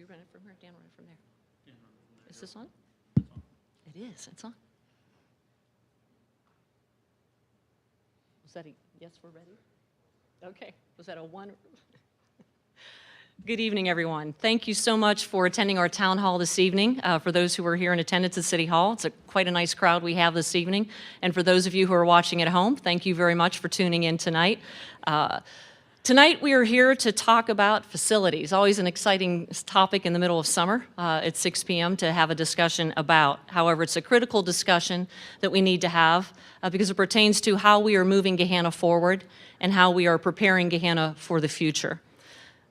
you running from here? Dan, running from there. Is this on? It is. It's on. Was that a yes, we're ready? Okay. Was that a one? Good evening, everyone. Thank you so much for attending our town hall this evening. For those who are here in attendance at City Hall, it's quite a nice crowd we have this evening. And for those of you who are watching at home, thank you very much for tuning in tonight. Tonight we are here to talk about facilities, always an exciting topic in the middle of summer at 6 p.m. to have a discussion about. However, it's a critical discussion that we need to have because it pertains to how we are moving Gahanna forward and how we are preparing Gahanna for the future.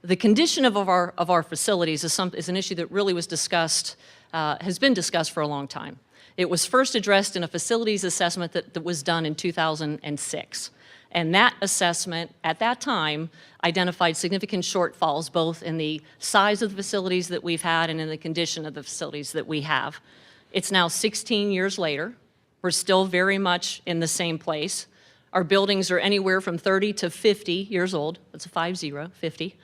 The condition of our facilities is an issue that really was discussed, has been discussed for a long time. It was first addressed in a facilities assessment that was done in 2006. And that assessment, at that time, identified significant shortfalls both in the size of the facilities that we've had and in the condition of the facilities that we have. It's now 16 years later. We're still very much in the same place. Our buildings are anywhere from 30 to 50 years old. That's a 50.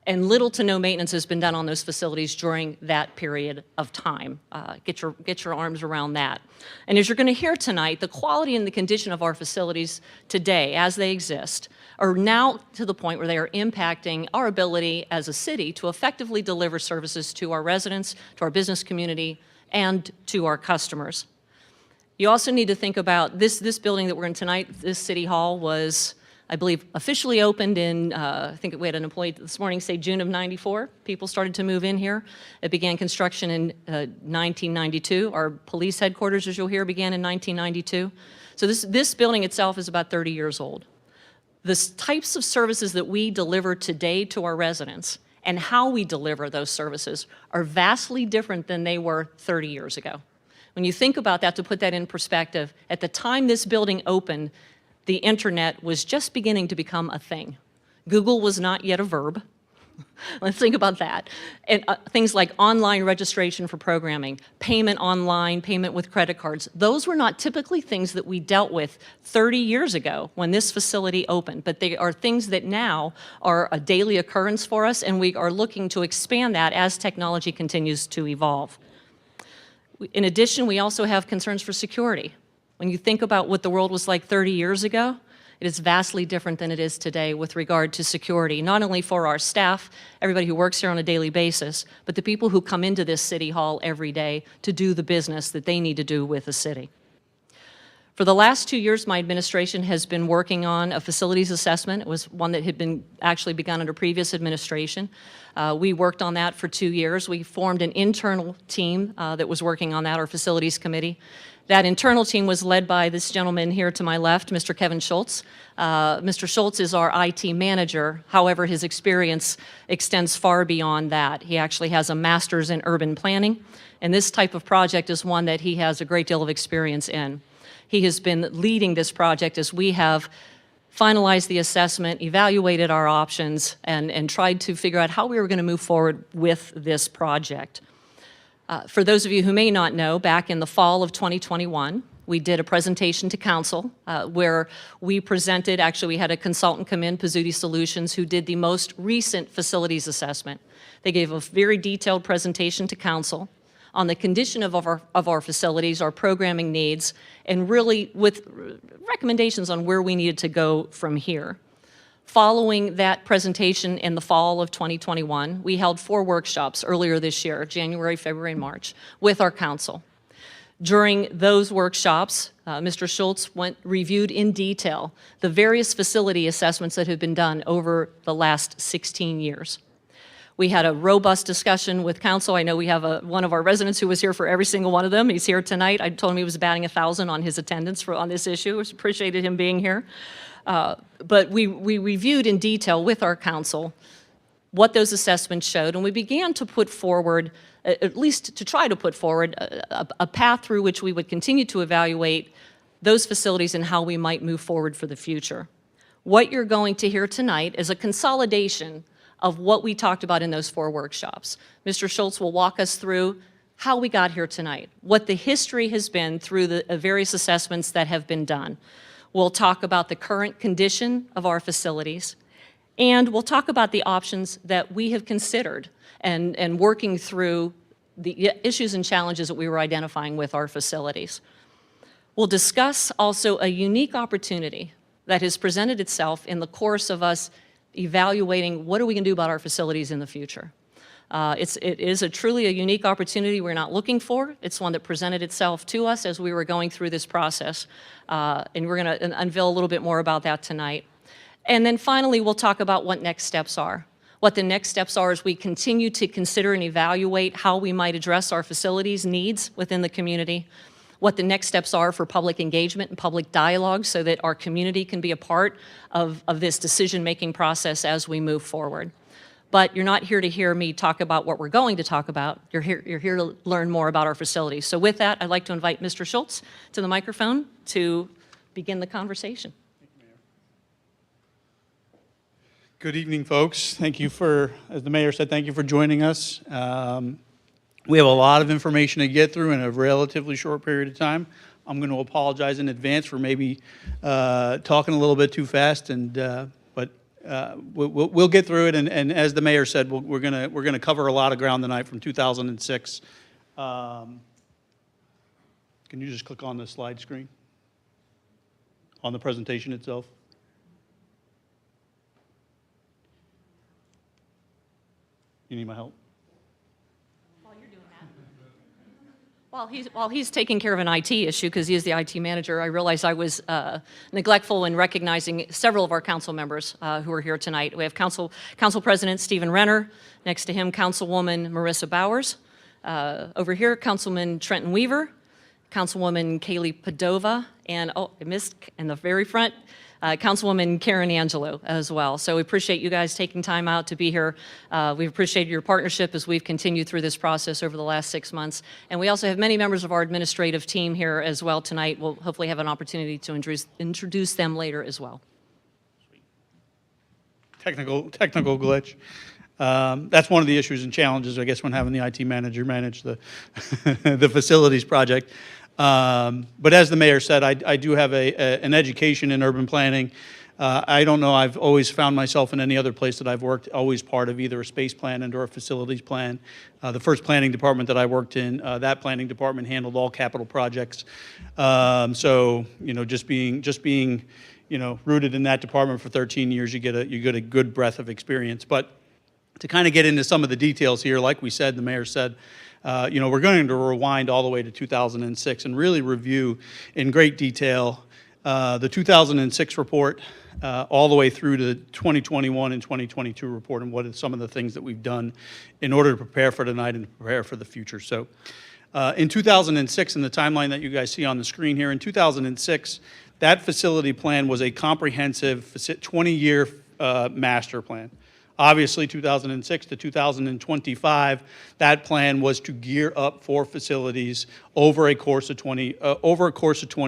And little to no maintenance has been done on those facilities during that period of time. Get your arms around that. And as you're going to hear tonight, the quality and the condition of our facilities today, as they exist, are now to the point where they are impacting our ability as a city to effectively deliver services to our residents, to our business community, and to our customers. You also need to think about this building that we're in tonight. This City Hall was, I believe, officially opened in, I think we had an employee this morning say June of '94. People started to move in here. It began construction in 1992. Our police headquarters, as you'll hear, began in 1992. So this building itself is about 30 years old. The types of services that we deliver today to our residents and how we deliver those services are vastly different than they were 30 years ago. When you think about that, to put that in perspective, at the time this building opened, the internet was just beginning to become a thing. Google was not yet a verb. Let's think about that. And things like online registration for programming, payment online, payment with credit cards, those were not typically things that we dealt with 30 years ago when this facility opened, but they are things that now are a daily occurrence for us, and we are looking to expand that as technology continues to evolve. In addition, we also have concerns for security. When you think about what the world was like 30 years ago, it is vastly different than it is today with regard to security, not only for our staff, everybody who works here on a daily basis, but the people who come into this City Hall every day to do the business that they need to do with the city. For the last 2 years, my administration has been working on a facilities assessment. It was one that had been actually begun under previous administration. We worked on that for 2 years. We formed an internal team that was working on that, our facilities committee. That internal team was led by this gentleman here to my left, Mr. Kevin Schultz. Mr. Schultz is our IT manager. However, his experience extends far beyond that. He actually has a master's in urban planning, and this type of project is one that he has a great deal of experience in. He has been leading this project as we have finalized the assessment, evaluated our options, and tried to figure out how we were going to move forward with this project. For those of you who may not know, back in the fall of 2021, we did a presentation to council where we presented, actually we had a consultant come in, Pizzuti Solutions, who did the most recent facilities assessment. They gave a very detailed presentation to council on the condition of our facilities, our programming needs, and really with recommendations on where we needed to go from here. Following that presentation in the fall of 2021, we held 4 workshops earlier this year, January, February, and March, with our council. During those workshops, Mr. Schultz reviewed in detail the various facility assessments that have been done over the last 16 years. We had a robust discussion with council. I know we have one of our residents who was here for every single one of them. He's here tonight. I told him he was batting 1,000 on his attendance on this issue. I appreciated him being here. But we reviewed in detail with our council what those assessments showed, and we began to put forward, at least to try to put forward, a path through which we would continue to evaluate those facilities and how we might move forward for the future. What you're going to hear tonight is a consolidation of what we talked about in those 4 workshops. Mr. Schultz will walk us through how we got here tonight, what the history has been through the various assessments that have been done. We'll talk about the current condition of our facilities, And we'll talk about the options that we have considered and working through the issues and challenges that we were identifying with our facilities. We'll discuss also a unique opportunity that has presented itself in the course of us evaluating what are we going to do about our facilities in the future. It is truly a unique opportunity we're not looking for. It's one that presented itself to us as we were going through this process, and we're going to unveil a little bit more about that tonight. And then finally, we'll talk about what next steps are. What the next steps are as we continue to consider and evaluate how we might address our facilities needs within the community, what the next steps are for public engagement and public dialogue so that our community can be a part of this decision-making process as we move forward. But you're not here to hear me talk about what we're going to talk about. You're here to learn more about our facilities. So with that, I'd like to invite Mr. Schultz to the microphone to begin the conversation. Good evening, folks. Thank you for, as the mayor said, thank you for joining us. We have a lot of information to get through in a relatively short period of time. I'm going to apologize in advance for maybe talking a little bit too fast, but we'll get through it. And as the mayor said, we're gonna cover a lot of ground tonight from 2006. Can you just click on the slide screen on the presentation itself? You need my help? While you're doing that. While he's taking care of an IT issue, because he is the IT manager, I realized I was neglectful in recognizing several of our council members who are here tonight. We have Council President Stephen Renner, next to him Councilwoman Marissa Bowers, over here Councilman Trenton Weaver, Councilwoman Kaylee Padova, and I missed in the very front, Councilwoman Karen Angelo as well. So we appreciate you guys taking time out to be here. We've appreciated your partnership as we've continued through this process over the last 6 months. And we also have many members of our administrative team here as well tonight. We'll hopefully have an opportunity to introduce them later as well. Technical glitch. That's one of the issues and challenges, I guess, when having the IT manager manage the, the facilities project. But as the mayor said, I do have an education in urban planning. I don't know, I've always found myself in any other place that I've worked, always part of either a space plan and or a facilities plan. The first planning department that I worked in, that planning department handled all capital projects. So, you know, just being, you know, rooted in that department for 13 years, you get a good breadth of experience. But to kind of get into some of the details here, like we said, the mayor said, you know, we're going to rewind all the way to 2006 and really review in great detail the 2006 report all the way through to the 2021 and 2022 report and what are some of the things that we've done in order to prepare for tonight and to prepare for the future. So in 2006, in the timeline that you guys see on the screen here, in 2006, that facility plan was a comprehensive 20-year master plan. Obviously, 2006 to 2025, that plan was to gear up for facilities over a course of 20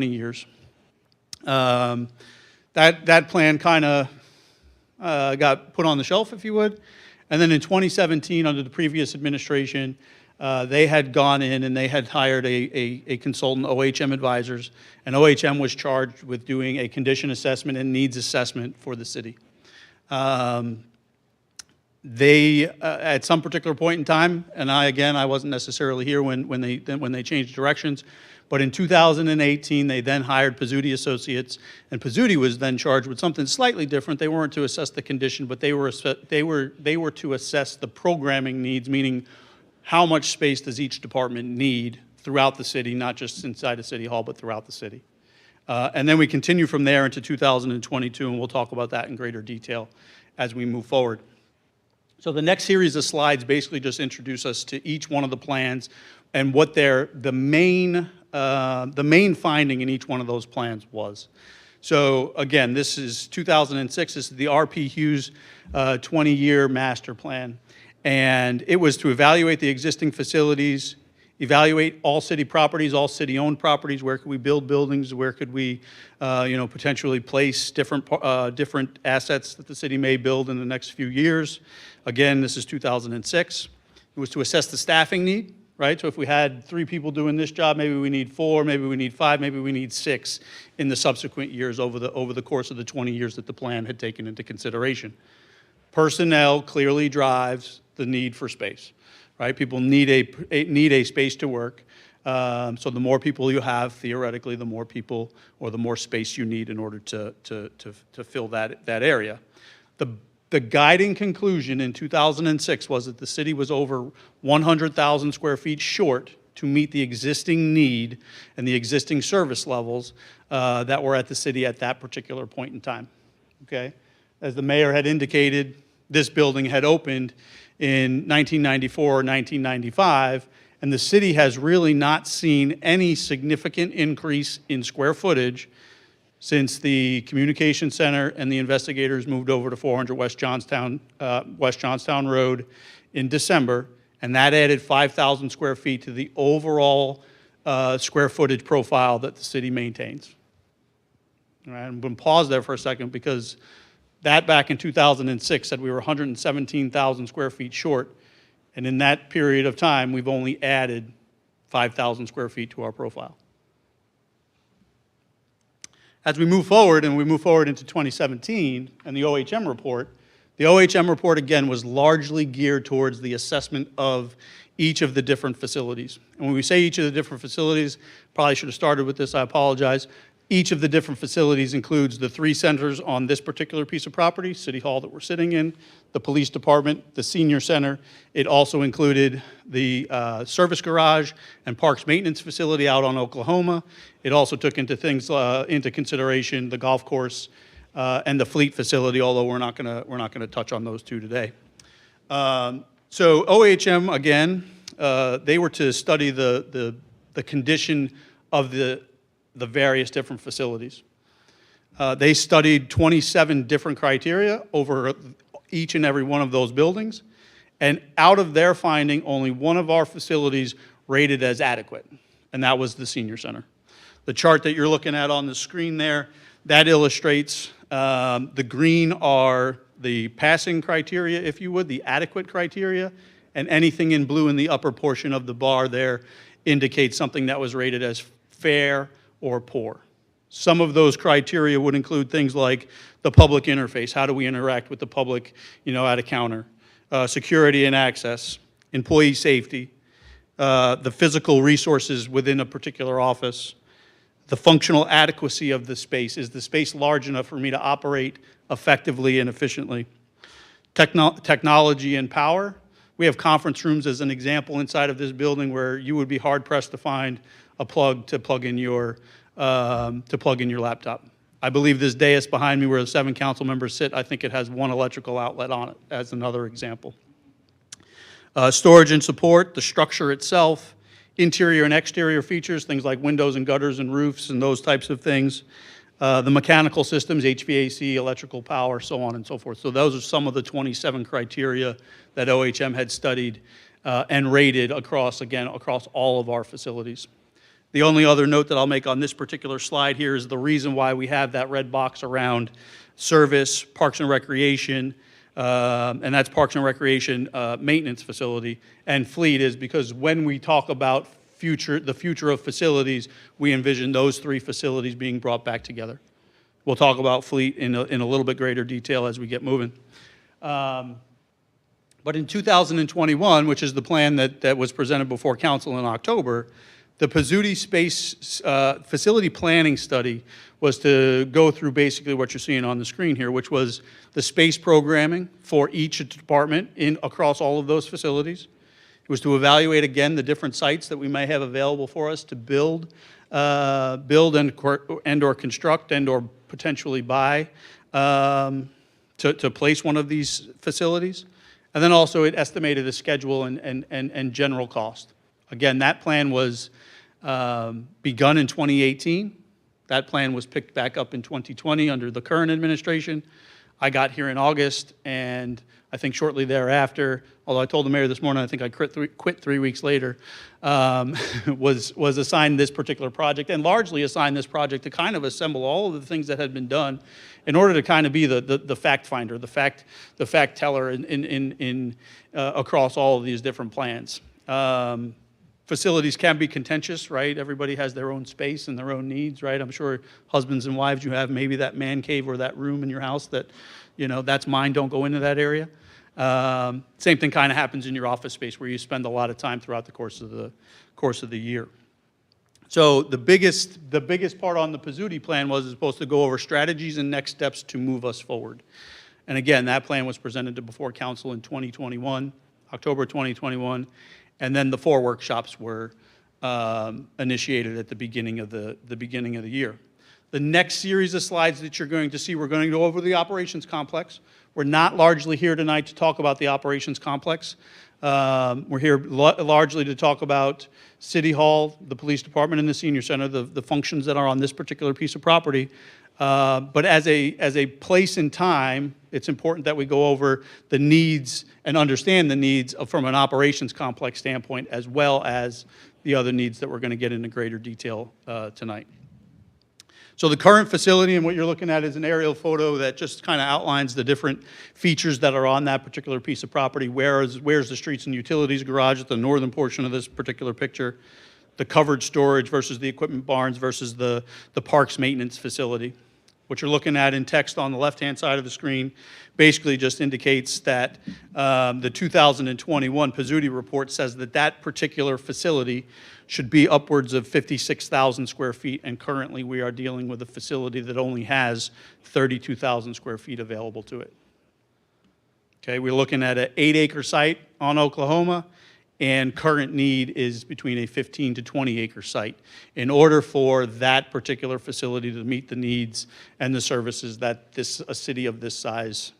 years. That plan kind of got put on the shelf, if you would, and then in 2017, under the previous administration, they had gone in and they had hired a consultant, OHM Advisors, and OHM was charged with doing a condition assessment and needs assessment for the city. They, at some particular point in time, and I wasn't necessarily here when they changed directions, but in 2018, they then hired Pizzuti Associates, and Pizzuti was then charged with something slightly different. They weren't to assess the condition, but they were to assess the programming needs, meaning how much space does each department need throughout the city, not just inside of City Hall, but throughout the city. And then we continue from there into 2022, and we'll talk about that in greater detail as we move forward. So the next series of slides basically just introduce us to each one of the plans and what the main finding in each one of those plans was. So again, this is 2006. This is the R.P. Hughes 20-year master plan. And it was to evaluate the existing facilities, evaluate all city properties, all city-owned properties. Where could we build buildings? Where could we, potentially place different assets that the city may build in the next few years? Again, this is 2006. It was to assess the staffing need, right? So if we had 3 people doing this job, maybe we need 4, maybe we need 5, maybe we need 6 in the subsequent years over the course of the 20 years that the plan had taken into consideration. Personnel clearly drives the need for space, right? People need a space to work. So the more people you have, theoretically, the more people or the more space you need in order to fill that area. The guiding conclusion in 2006 was that the city was over 100,000 square feet short to meet the existing need and the existing service levels that were at the city at that particular point in time. Okay? As the mayor had indicated, this building had opened in 1994 or 1995, and the city has really not seen any significant increase in square footage since the communication center and the investigators moved over to 400 West Johnstown Road in December, and that added 5,000 square feet to the overall square footage profile that the city maintains. All right, I'm going to pause there for a second because that back in 2006 said we were 117,000 square feet short, and in that period of time, we've only added 5,000 square feet to our profile. As we move forward, and we move forward into 2017 and the OHM report again was largely geared towards the assessment of each of the different facilities. And when we say each of the different facilities, probably should have started with this, I apologize. Each of the different facilities includes the 3 centers on this particular piece of property, City Hall that we're sitting in, the police department, the senior center. It also included the service garage and parks maintenance facility out on Oklahoma. It also took into consideration the golf course and the fleet facility, although we're not gonna touch on those 2 today. So OHM, again, they were to study the condition of the various different facilities. They studied 27 different criteria over each and every one of those buildings, and out of their finding, only one of our facilities rated as adequate, and that was the senior center. The chart that you're looking at on the screen there, that illustrates the green are the passing criteria, if you would, the adequate criteria, and anything in blue in the upper portion of the bar there indicates something that was rated as fair or poor. Some of those criteria would include things like the public interface. How do we interact with the public, at a counter? Security and access, employee safety, the physical resources within a particular office, the functional adequacy of the space. Is the space large enough for me to operate effectively and efficiently? Technology and power. We have conference rooms as an example inside of this building where you would be hard pressed to find a plug to plug in your laptop. I believe this dais behind me where the 7 council members sit, I think it has 1 electrical outlet on it, as another example. Storage and support, the structure itself, interior and exterior features, things like windows and gutters and roofs and those types of things. The mechanical systems, HVAC, electrical power, so on and so forth. So those are some of the 27 criteria that OHM had studied and rated across all of our facilities. The only other note that I'll make on this particular slide here is the reason why we have that red box around service, parks and recreation, and that's parks and recreation maintenance facility, and fleet is because when we talk about the future of facilities, we envision those 3 facilities being brought back together. We'll talk about fleet in a little bit greater detail as we get moving. But in 2021, which is the plan that was presented before council in October, the Pizzuti Space Facility Planning Study was to go through basically what you're seeing on the screen here, which was the space programming for each department across all of those facilities. It was to evaluate, again, the different sites that we may have available for us to build and or construct and or potentially buy to place one of these facilities. And then also it estimated a schedule and general cost. Again, that plan was begun in 2018. That plan was picked back up in 2020 under the current administration. I got here in August, and I think shortly thereafter, although I told the mayor this morning, I think I quit 3 weeks later, was assigned this particular project, and largely assigned this project to kind of assemble all of the things that had been done in order to kind of be the fact finder, the fact teller across all of these different plans. Facilities can be contentious, right? Everybody has their own space and their own needs, right? I'm sure husbands and wives, you have maybe that man cave or that room in your house that That's mine, don't go into that area. Same thing kind of happens in your office space where you spend a lot of time throughout the course of the year. So the biggest part on the Pizzuti plan was supposed to go over strategies and next steps to move us forward. And again, that plan was presented to before council in 2021, October 2021, and then the 4 workshops were initiated at the beginning of the year. The next series of slides that you're going to see, we're going to go over the operations complex. We're not largely here tonight to talk about the operations complex. We're here largely to talk about City Hall, the police department, and the senior center, the functions that are on this particular piece of property. But as a place in time, it's important that we go over the needs and understand the needs from an operations complex standpoint, as well as the other needs that we're going to get into greater detail tonight. So the current facility, and what you're looking at is an aerial photo that just kind of outlines the different features that are on that particular piece of property. Where's the streets and utilities garage at the northern portion of this particular picture, the covered storage versus the equipment barns versus the parks maintenance facility. What you're looking at in text on the left-hand side of the screen basically just indicates that the 2021 Pizzuti report says that that particular facility should be upwards of 56,000 square feet, and currently we are dealing with a facility that only has 32,000 square feet available to it. Okay, we're looking at an 8-acre site on Oklahoma, and current need is between a 15 to 20-acre site in order for that particular facility to meet the needs and the services that a city of this size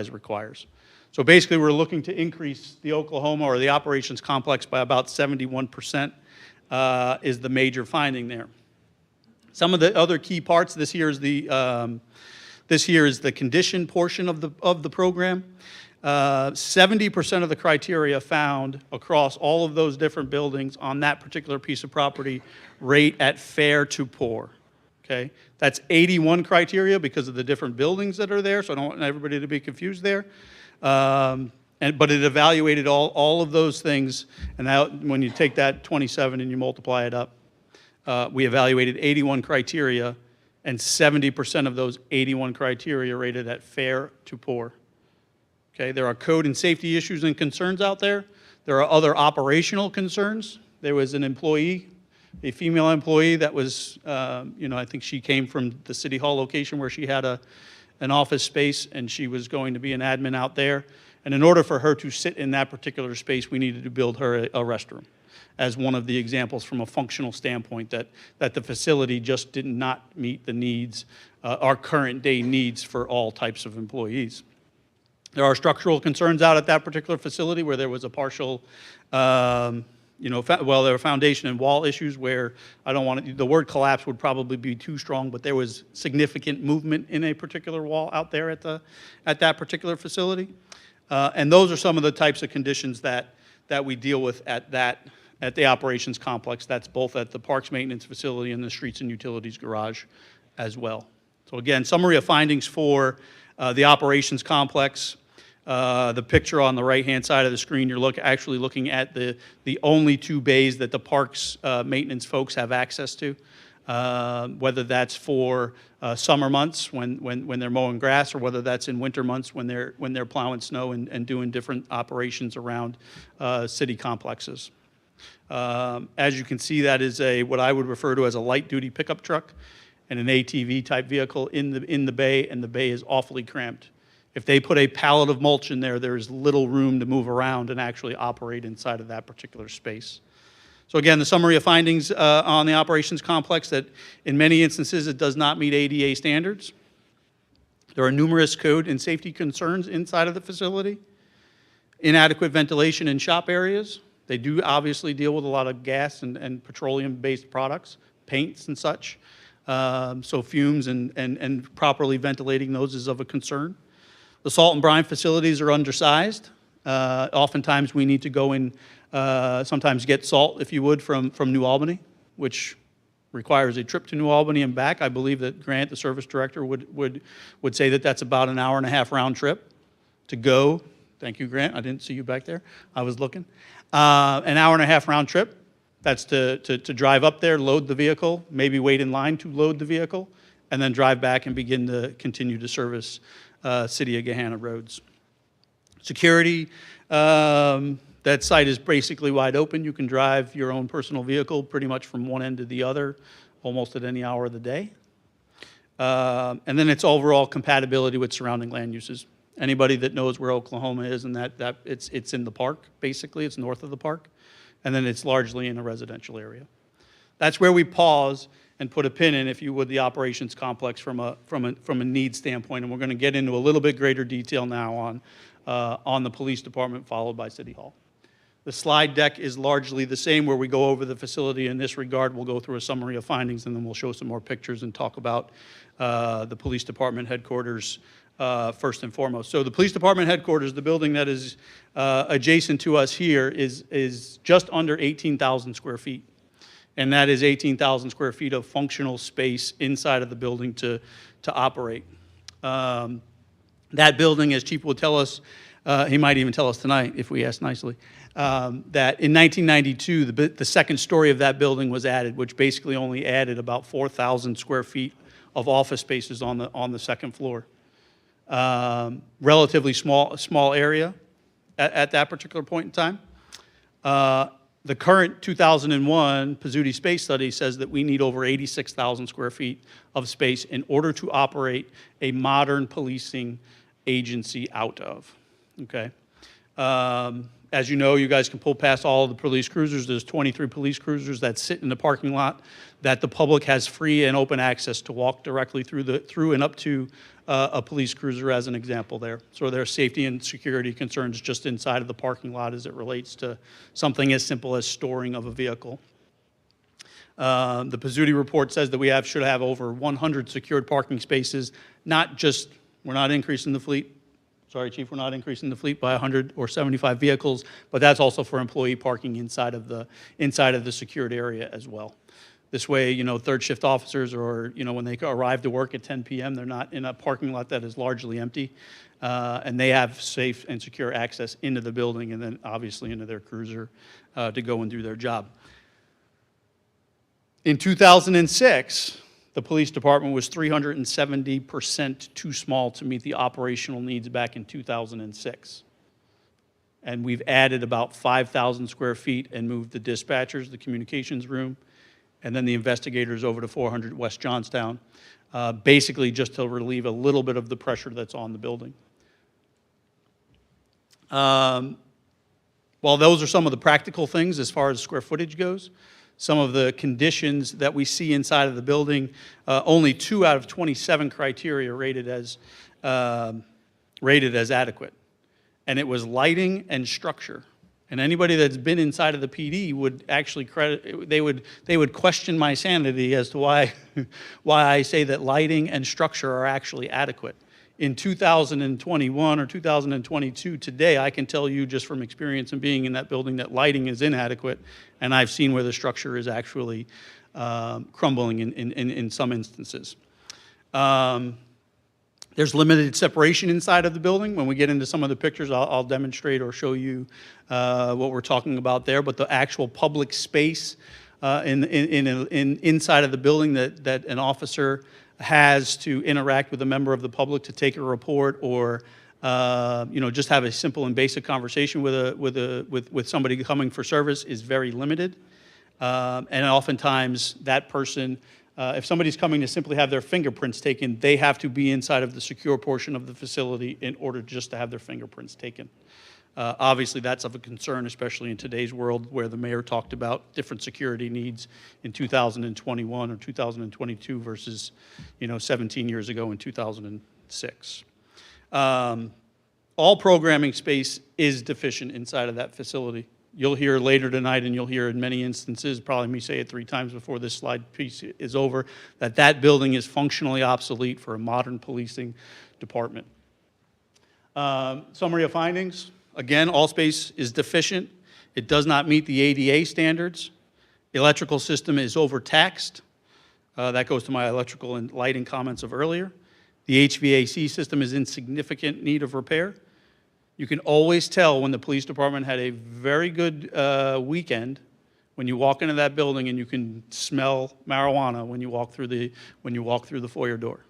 requires. So basically, we're looking to increase the Oklahoma or the operations complex by about 71%. Is the major finding there. Some of the other key parts. This here is the condition portion of the program. 70% of the criteria found across all of those different buildings on that particular piece of property rate at fair to poor. Okay, that's 81 criteria because of the different buildings that are there. So I don't want everybody to be confused there. But it evaluated all of those things, and now when you take that 27 and you multiply it up, we evaluated 81 criteria, and 70% of those 81 criteria rated at fair to poor. Okay, there are code and safety issues and concerns out there. There are other operational concerns. There was an employee, a female employee that was, I think she came from the City Hall location where she had an office space, and she was going to be an admin out there. And in order for her to sit in that particular space, we needed to build her a restroom as one of the examples from a functional standpoint that the facility just did not meet the needs, our current day needs for all types of employees. There are structural concerns out at that particular facility where there was a partial, there were foundation and wall issues where the word collapse would probably be too strong, but there was significant movement in a particular wall out there at that particular facility. And those are some of the types of conditions that we deal with at the operations complex. That's both at the parks maintenance facility and the streets and utilities garage as well. So again, summary of findings for the operations complex. The picture on the right-hand side of the screen, you're actually looking at the only 2 bays that the parks maintenance folks have access to. Whether that's for summer months when they're mowing grass, or whether that's in winter months when they're plowing snow and doing different operations around city complexes. As you can see, that is what I would refer to as a light-duty pickup truck and an ATV type vehicle in the bay, and the bay is awfully cramped. If they put a pallet of mulch in there, there's little room to move around and actually operate inside of that particular space. So again, the summary of findings on the operations complex, that in many instances it does not meet ADA standards. There are numerous code and safety concerns inside of the facility. Inadequate ventilation in shop areas. They do obviously deal with a lot of gas and petroleum-based products, paints and such. So fumes and properly ventilating those is of a concern. The salt and brine facilities are undersized. Oftentimes we need to go in, sometimes get salt, if you would, from New Albany, which requires a trip to New Albany and back. I believe that Grant, the service director, would say that that's about an hour-and-a-half round trip to go. Thank you, Grant. I didn't see you back there. I was looking. An hour-and-a-half round trip. That's to drive up there, load the vehicle, maybe wait in line to load the vehicle, and then drive back and begin to continue to service City of Gahanna roads. Security, that site is basically wide open. You can drive your own personal vehicle pretty much from one end to the other, almost at any hour of the day. And then it's overall compatibility with surrounding land uses. Anybody that knows where Oklahoma is and that it's in the park, basically, it's north of the park, and then it's largely in a residential area. That's where we pause and put a pin in, if you would, the operations complex from a need standpoint, and we're going to get into a little bit greater detail now on the police department, followed by City Hall. The slide deck is largely the same, where we go over the facility in this regard. We'll go through a summary of findings, and then we'll show some more pictures and talk about the police department headquarters first and foremost. So the police department headquarters, the building that is adjacent to us here, is just under 18,000 square feet. And that is 18,000 square feet of functional space inside of the building to operate. That building, as Chief will tell us, he might even tell us tonight if we ask nicely, that in 1992, the second story of that building was added, which basically only added about 4,000 square feet of office spaces on the second floor. Relatively small area at that particular point in time. The current 2001 Pizzuti Space Study says that we need over 86,000 square feet of space in order to operate a modern policing agency out of, okay? As you know, you guys can pull past all of the police cruisers. There's 23 police cruisers that sit in the parking lot that the public has free and open access to walk directly through and up to a police cruiser, as an example there. So there are safety and security concerns just inside of the parking lot as it relates to something as simple as storing of a vehicle. The Pizzuti report says that we should have over 100 secured parking spaces, we're not increasing the fleet. Sorry, Chief, we're not increasing the fleet by 100 or 75 vehicles, but that's also for employee parking inside of the secured area as well. This way, third shift officers, or, when they arrive to work at 10 p.m., they're not in a parking lot that is largely empty, and they have safe and secure access into the building and then obviously into their cruiser to go and do their job. In 2006, the police department was 370% too small to meet the operational needs back in 2006. And we've added about 5,000 square feet and moved the dispatchers, the communications room, and then the investigators over to 400 West Johnstown, basically just to relieve a little bit of the pressure that's on the building. While those are some of the practical things as far as square footage goes, some of the conditions that we see inside of the building, only 2 out of 27 criteria rated as adequate. And it was lighting and structure. And anybody that's been inside of the PD would actually they would question my sanity as to why I say that lighting and structure are actually adequate. In 2021 or 2022, today, I can tell you just from experience and being in that building that lighting is inadequate, and I've seen where the structure is actually crumbling in some instances. There's limited separation inside of the building. When we get into some of the pictures, I'll demonstrate or show you what we're talking about there, but the actual public space inside of the building that an officer has to interact with a member of the public to take a report or just have a simple and basic conversation with somebody coming for service is very limited. And oftentimes that person, if somebody's coming to simply have their fingerprints taken, they have to be inside of the secure portion of the facility in order just to have their fingerprints taken. Obviously, that's of a concern, especially in today's world where the mayor talked about different security needs in 2021 or 2022 versus, 17 years ago in 2006. All programming space is deficient inside of that facility. You'll hear later tonight, and you'll hear in many instances, probably me say it 3 times before this slide piece is over, that building is functionally obsolete for a modern policing department. Summary of findings. Again, all space is deficient. It does not meet the ADA standards. The electrical system is overtaxed. That goes to my electrical and lighting comments of earlier. The HVAC system is in significant need of repair. You can always tell when the police department had a very good weekend when you walk into that building and you can smell marijuana when you walk through the foyer door.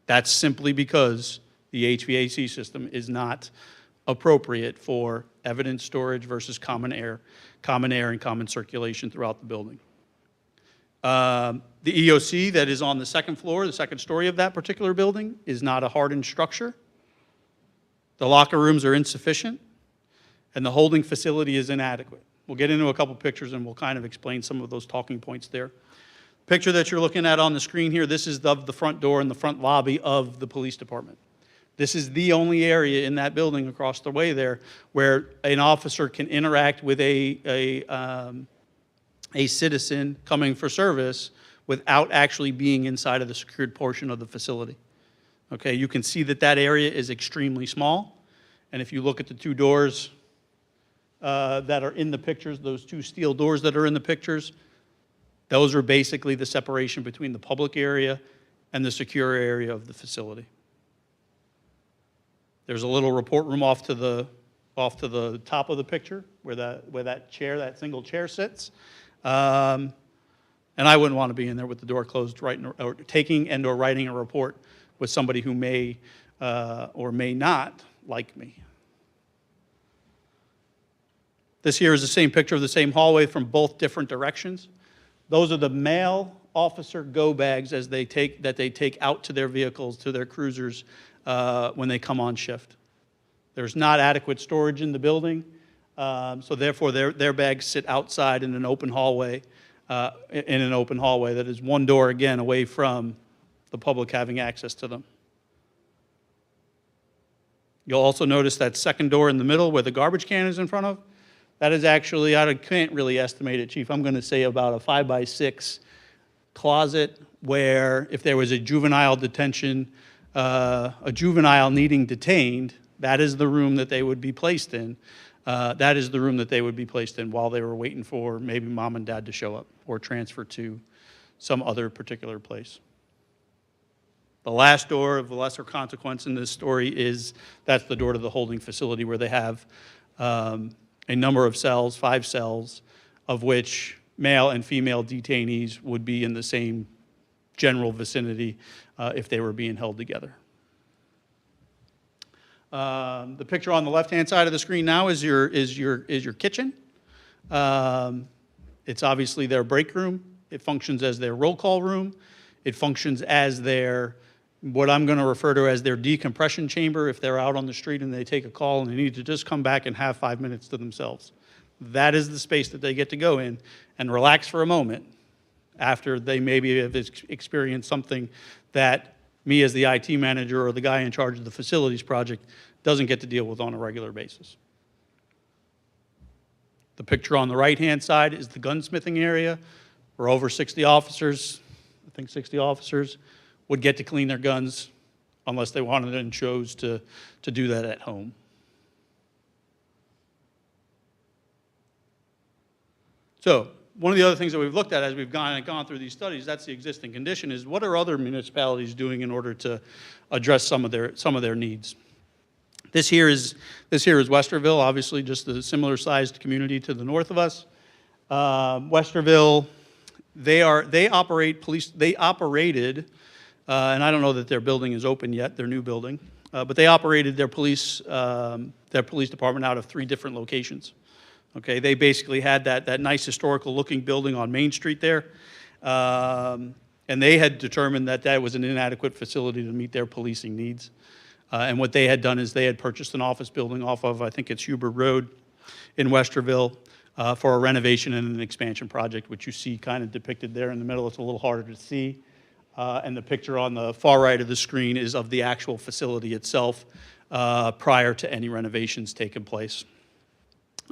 That's simply because the HVAC system is not appropriate for evidence storage versus common air and common circulation throughout the building. The EOC that is on the second floor, the second story of that particular building, is not a hardened structure. The locker rooms are insufficient, and the holding facility is inadequate. We'll get into a couple pictures and we'll kind of explain some of those talking points there. Picture that you're looking at on the screen here, this is of the front door and the front lobby of the police department. This is the only area in that building across the way there where an officer can interact with a citizen coming for service without actually being inside of the secured portion of the facility. Okay, you can see that that area is extremely small, and if you look at the two doors that are in the pictures, those two steel doors that are in the pictures, those are basically the separation between the public area and the secure area of the facility. There's a little report room off to the top of the picture where that chair, that single chair sits. And I wouldn't want to be in there with the door closed, or taking and/or writing a report with somebody who may or may not like me. This here is the same picture of the same hallway from both different directions. Those are the male officer go bags that they take out to their vehicles, to their cruisers when they come on shift. There's not adequate storage in the building, so therefore their bags sit outside in an open hallway, that is one door, again, away from the public having access to them. You'll also notice that second door in the middle where the garbage can is in front of. That is actually, I can't really estimate it, Chief. I'm going to say about a 5x6 closet where if there was a juvenile detention, a juvenile needing detained, that is the room that they would be placed in. That is the room that they would be placed in while they were waiting for maybe mom and dad to show up or transfer to some other particular place. The last door of lesser consequence in this story that's the door to the holding facility where they have a number of cells, 5 cells, of which male and female detainees would be in the same general vicinity if they were being held together. The picture on the left-hand side of the screen now is your kitchen. It's obviously their break room. It functions as their roll call room. It functions as what I'm going to refer to as their decompression chamber if they're out on the street and they take a call and they need to just come back and have 5 minutes to themselves. That is the space that they get to go in and relax for a moment after they maybe have experienced something that me as the IT manager or the guy in charge of the facilities project doesn't get to deal with on a regular basis. The picture on the right-hand side is the gunsmithing area where over 60 officers, I think 60 officers, would get to clean their guns unless they wanted and chose to do that at home. So one of the other things that we've looked at as we've gone through these studies, that's the existing condition, is what are other municipalities doing in order to address some of their needs? This here is Westerville, obviously just a similar sized community to the north of us. Westerville, they operated, and I don't know that their building is open yet, their new building, but they operated their police department out of 3 different locations. Okay, they basically had that nice historical looking building on Main Street there, and they had determined that that was an inadequate facility to meet their policing needs. And what they had done is they had purchased an office building off of, I think it's Hubert Road in Westerville, for a renovation and an expansion project, which you see kind of depicted there in the middle. It's a little harder to see. And the picture on the far right of the screen is of the actual facility itself prior to any renovations taking place.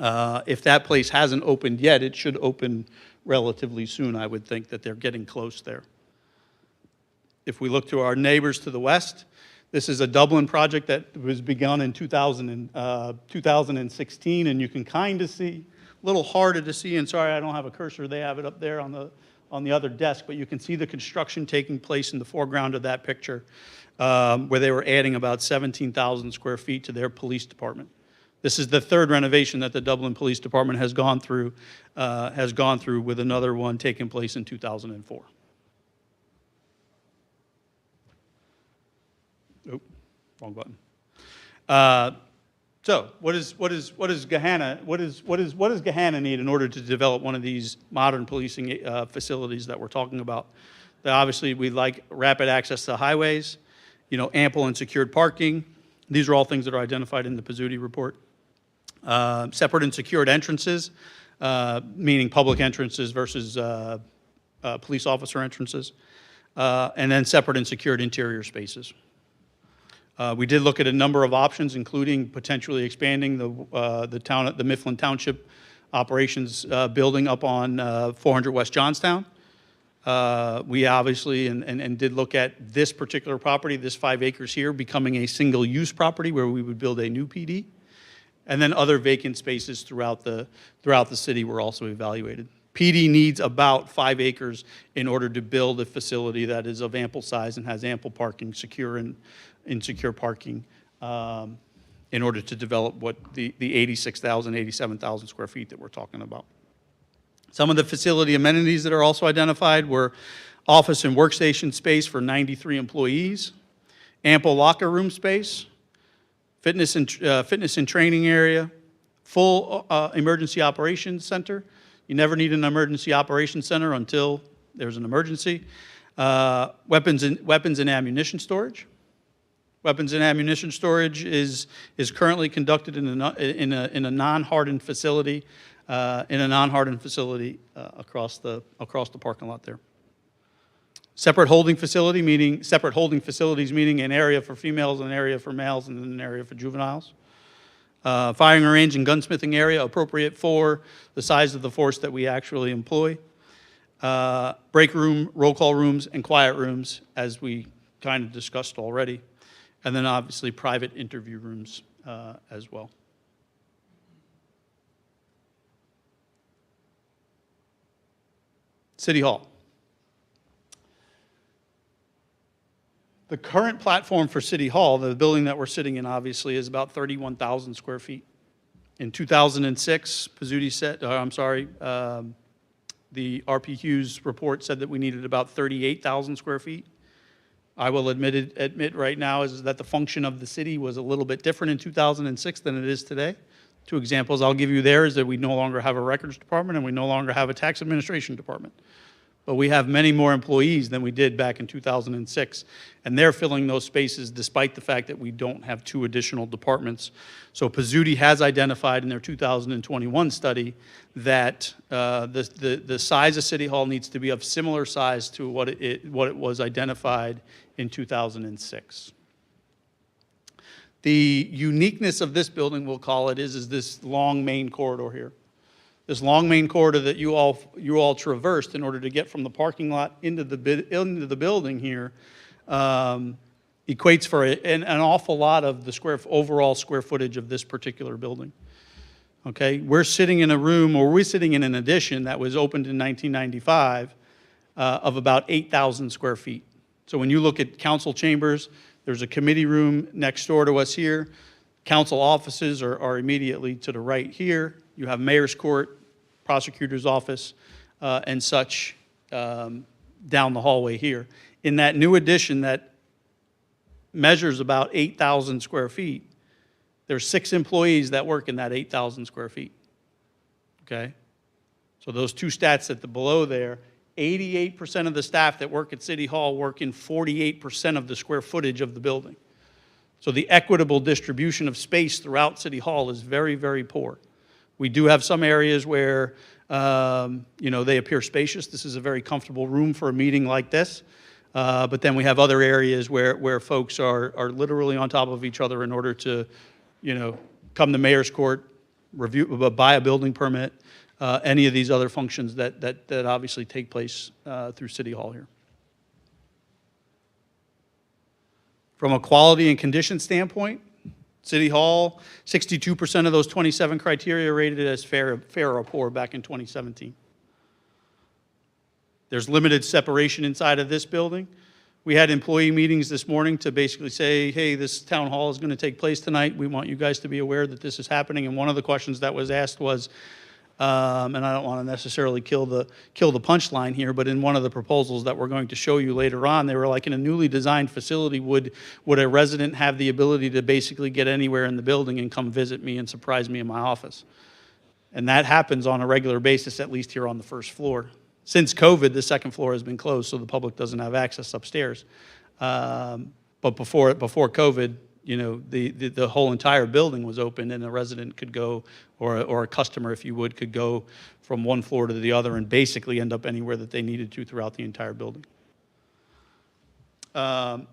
If that place hasn't opened yet, it should open relatively soon. I would think that they're getting close there. If we look to our neighbors to the west, this is a Dublin project that was begun in 2016, and you can kind of see, a little harder to see, and sorry I don't have a cursor, they have it up there on the other desk, but you can see the construction taking place in the foreground of that picture, where they were adding about 17,000 square feet to their police department. This is the 3rd renovation that the Dublin Police Department has gone through with another one taking place in 2004. Oh, Wrong button. So what does Gahanna need in order to develop one of these modern policing facilities that we're talking about? Obviously, we'd like rapid access to highways, ample and secured parking. These are all things that are identified in the Pizzuti report. Separate and secured entrances, meaning public entrances versus police officer entrances, and then separate and secured interior spaces. We did look at a number of options, including potentially expanding the Mifflin Township operations building up on 400 West Johnstown. We obviously and did look at this particular property, this 5 acres here, becoming a single-use property where we would build a new PD. And then other vacant spaces throughout the city were also evaluated. PD needs about 5 acres in order to build a facility that is of ample size and has ample parking, secure parking, in order to develop what the 86,000, 87,000 square feet that we're talking about. Some of the facility amenities that are also identified were office and workstation space for 93 employees, ample locker room space, fitness and training area, full emergency operations center. You never need an emergency operations center until there's an emergency. Weapons and ammunition storage. Weapons and ammunition storage is currently conducted in a non-hardened facility, across the parking lot there. Separate holding facilities meaning an area for females, an area for males, and then an area for juveniles. Firing range and gunsmithing area appropriate for the size of the force that we actually employ. Break room, roll call rooms, and quiet rooms, as we kind of discussed already. And then obviously private interview rooms as well. City Hall. The current platform for City Hall, the building that we're sitting in obviously, is about 31,000 square feet. In 2006, the RP Hughes report said that we needed about 38,000 square feet. I will admit right now is that the function of the city was a little bit different in 2006 than it is today. 2 examples I'll give you there is that we no longer have a records department and we no longer have a tax administration department. But we have many more employees than we did back in 2006, and they're filling those spaces despite the fact that we don't have 2 additional departments. So Pizzuti has identified in their 2021 study that the size of City Hall needs to be of similar size to what it was identified in 2006. The uniqueness of this building, we'll call it, is this long main corridor here. This long main corridor that you all traversed in order to get from the parking lot into the building here equates for an awful lot of the overall square footage of this particular building. Okay, we're sitting in an addition that was opened in 1995 of about 8,000 square feet. So when you look at council chambers, there's a committee room next door to us here. Council offices are immediately to the right here. You have mayor's court, prosecutor's office, and such down the hallway here. In that new addition that measures about 8,000 square feet, there's 6 employees that work in that 8,000 square feet. Okay? So those 2 stats at the below there, 88% of the staff that work at City Hall work in 48% of the square footage of the building. So the equitable distribution of space throughout City Hall is very, very poor. We do have some areas where, they appear spacious. This is a very comfortable room for a meeting like this. But then we have other areas where folks are literally on top of each other in order to, come to mayor's court, buy a building permit, any of these other functions that obviously take place through City Hall here. From a quality and condition standpoint, City Hall, 62% of those 27 criteria rated as fair or poor back in 2017. There's limited separation inside of this building. We had employee meetings this morning to basically say, hey, this town hall is going to take place tonight. We want you guys to be aware that this is happening. And one of the questions that was asked was, And I don't want to necessarily kill the punchline here, but in one of the proposals that we're going to show you later on, they were like, in a newly designed facility, would a resident have the ability to basically get anywhere in the building and come visit me and surprise me in my office? And that happens on a regular basis, at least here on the first floor. Since COVID, the second floor has been closed, so the public doesn't have access upstairs. But before COVID, you know, the whole entire building was open, and a resident could go, or a customer, if you would, could go from one floor to the other and basically end up anywhere that they needed to throughout the entire building. And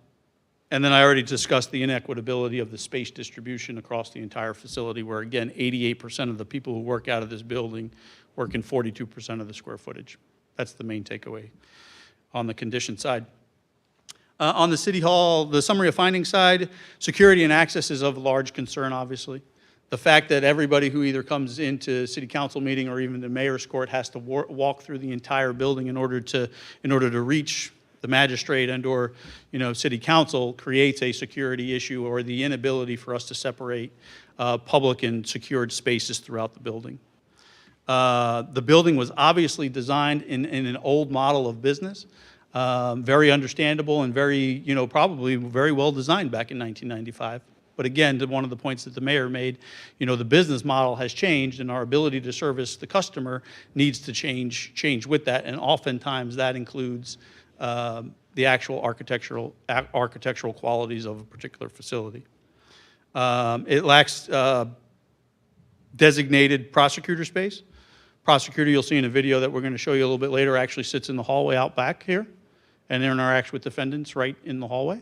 then I already discussed the inequitability of the space distribution across the entire facility, where, again, 88% of the people who work out of this building work in 42% of the square footage. That's the main takeaway on the condition side. On the City Hall, the summary of findings side, security and access is of large concern, obviously. The fact that everybody who either comes into City Council meeting or even the Mayor's Court has to walk through the entire building in order to reach the magistrate and or, you know, City Council creates a security issue, or the inability for us to separate public and secured spaces throughout the building. The building was obviously designed in an old model of business. Very understandable and very, you know, probably very well designed back in 1995. But again, to one of the points that the mayor made, you know, the business model has changed, and our ability to service the customer needs to change with that. And oftentimes that includes the actual architectural qualities of a particular facility. It lacks designated prosecutor space. Prosecutor, you'll see in a video that we're going to show you a little bit later, actually sits in the hallway out back here and interacts with defendants right in the hallway.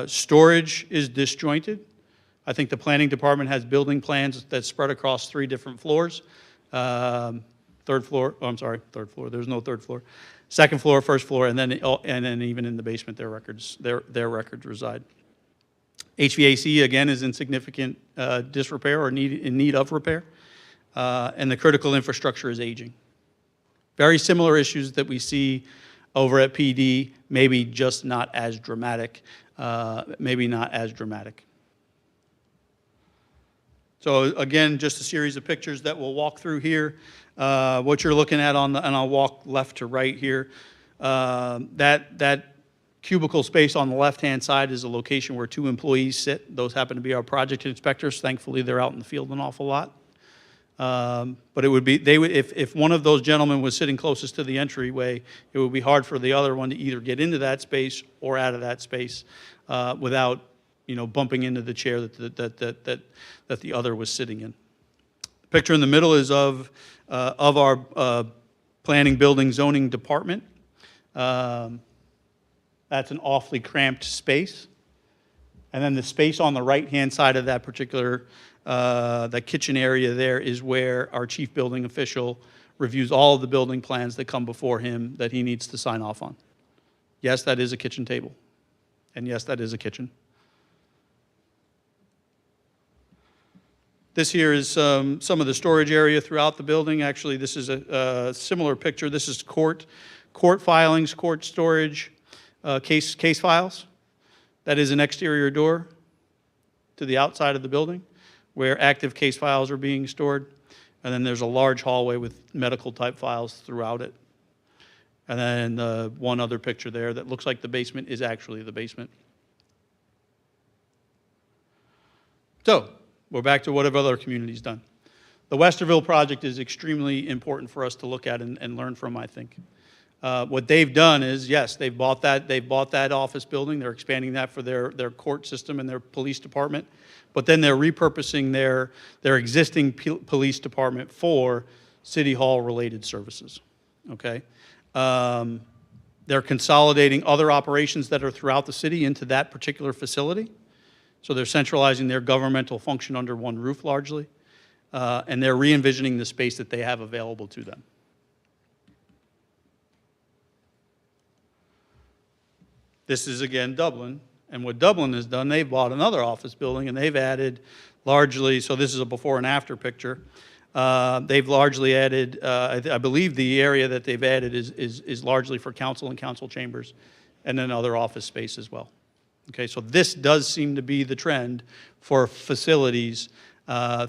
Storage is disjointed. I think the planning department has building plans that spread across 3 different floors. Third floor, oh, I'm sorry, third floor, there's no third floor. Second floor, first floor, and then even in the basement, their records reside. HVAC, again, is in significant disrepair or in need of repair. And the critical infrastructure is aging. Very similar issues that we see over at PD, maybe just not as dramatic, So again, just a series of pictures that we'll walk through here. What you're looking at and I'll walk left to right here. That cubicle space on the left-hand side is a location where 2 employees sit. Those happen to be our project inspectors. Thankfully, they're out in the field an awful lot. But it would be, if one of those gentlemen was sitting closest to the entryway, it would be hard for the other one to either get into that space or out of that space without, you know, bumping into the chair that the other was sitting in. The picture in the middle is of our planning, building, zoning department. That's an awfully cramped space. And then the space on the right-hand side of that particular that kitchen area there is where our chief building official reviews all of the building plans that come before him that he needs to sign off on. Yes, that is a kitchen table. And yes, that is a kitchen. This here is some of the storage area throughout the building. Actually, this is a similar picture. This is court filings, court storage, case files. That is an exterior door to the outside of the building where active case files are being stored. And then there's a large hallway with medical type files throughout it. And then one other picture there that looks like the basement is actually the basement. So we're back to what have other communities done. The Westerville project is extremely important for us to look at and learn from, I think. What they've done is, yes, they've bought that office building. They're expanding that for their court system and their police department. But then they're repurposing their existing police department for City Hall related services. Okay? They're consolidating other operations that are throughout the city into that particular facility. So they're centralizing their governmental function under one roof largely. And they're re-envisioning the space that they have available to them. This is, again, Dublin. And what Dublin has done, they've bought another office building, and they've added largely, so this is a before and after picture. They've largely added, I believe the area that they've added is largely for council and council chambers, and then other office space as well. Okay, so this does seem to be the trend for facilities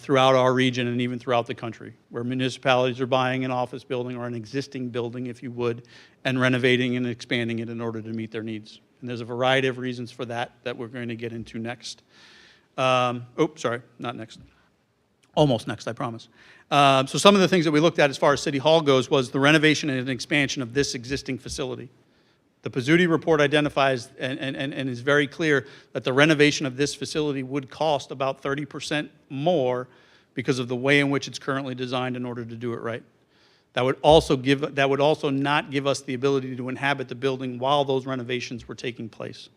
throughout our region and even throughout the country, where municipalities are buying an office building or an existing building, if you would, and renovating and expanding it in order to meet their needs. And there's a variety of reasons for that we're going to get into next. Sorry, not next. Almost next, I promise. So some of the things that we looked at as far as City Hall goes was the renovation and expansion of this existing facility. The Pizzuti report identifies and is very clear that the renovation of this facility would cost about 30% more because of the way in which it's currently designed in order to do it right. That would also not give us the ability to inhabit the building while those renovations were taking place.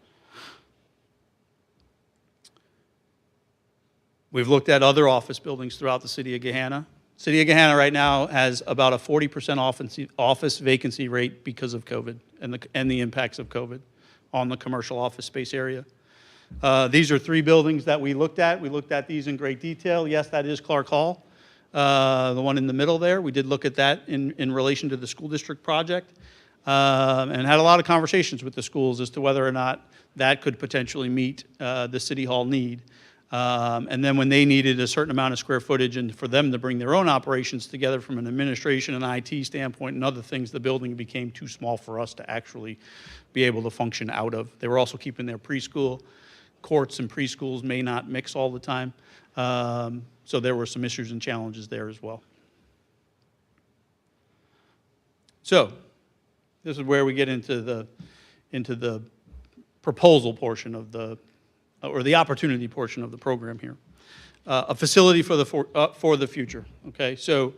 We've looked at other office buildings throughout the city of Gahanna. City of Gahanna right now has about a 40% office vacancy rate because of COVID and the impacts of COVID on the commercial office space area. These are 3 buildings that we looked at. We looked at these in great detail. Yes, that is Clark Hall, the one in the middle there. We did look at that in relation to the school district project and had a lot of conversations with the schools as to whether or not that could potentially meet the City Hall need. And then when they needed a certain amount of square footage and for them to bring their own operations together from an administration and IT standpoint and other things, the building became too small for us to actually be able to function out of. They were also keeping their preschool. Courts and preschools may not mix all the time. So there were some issues and challenges there as well. So this is where we get into the proposal portion of or the opportunity portion of the program here. A facility for the future, okay? So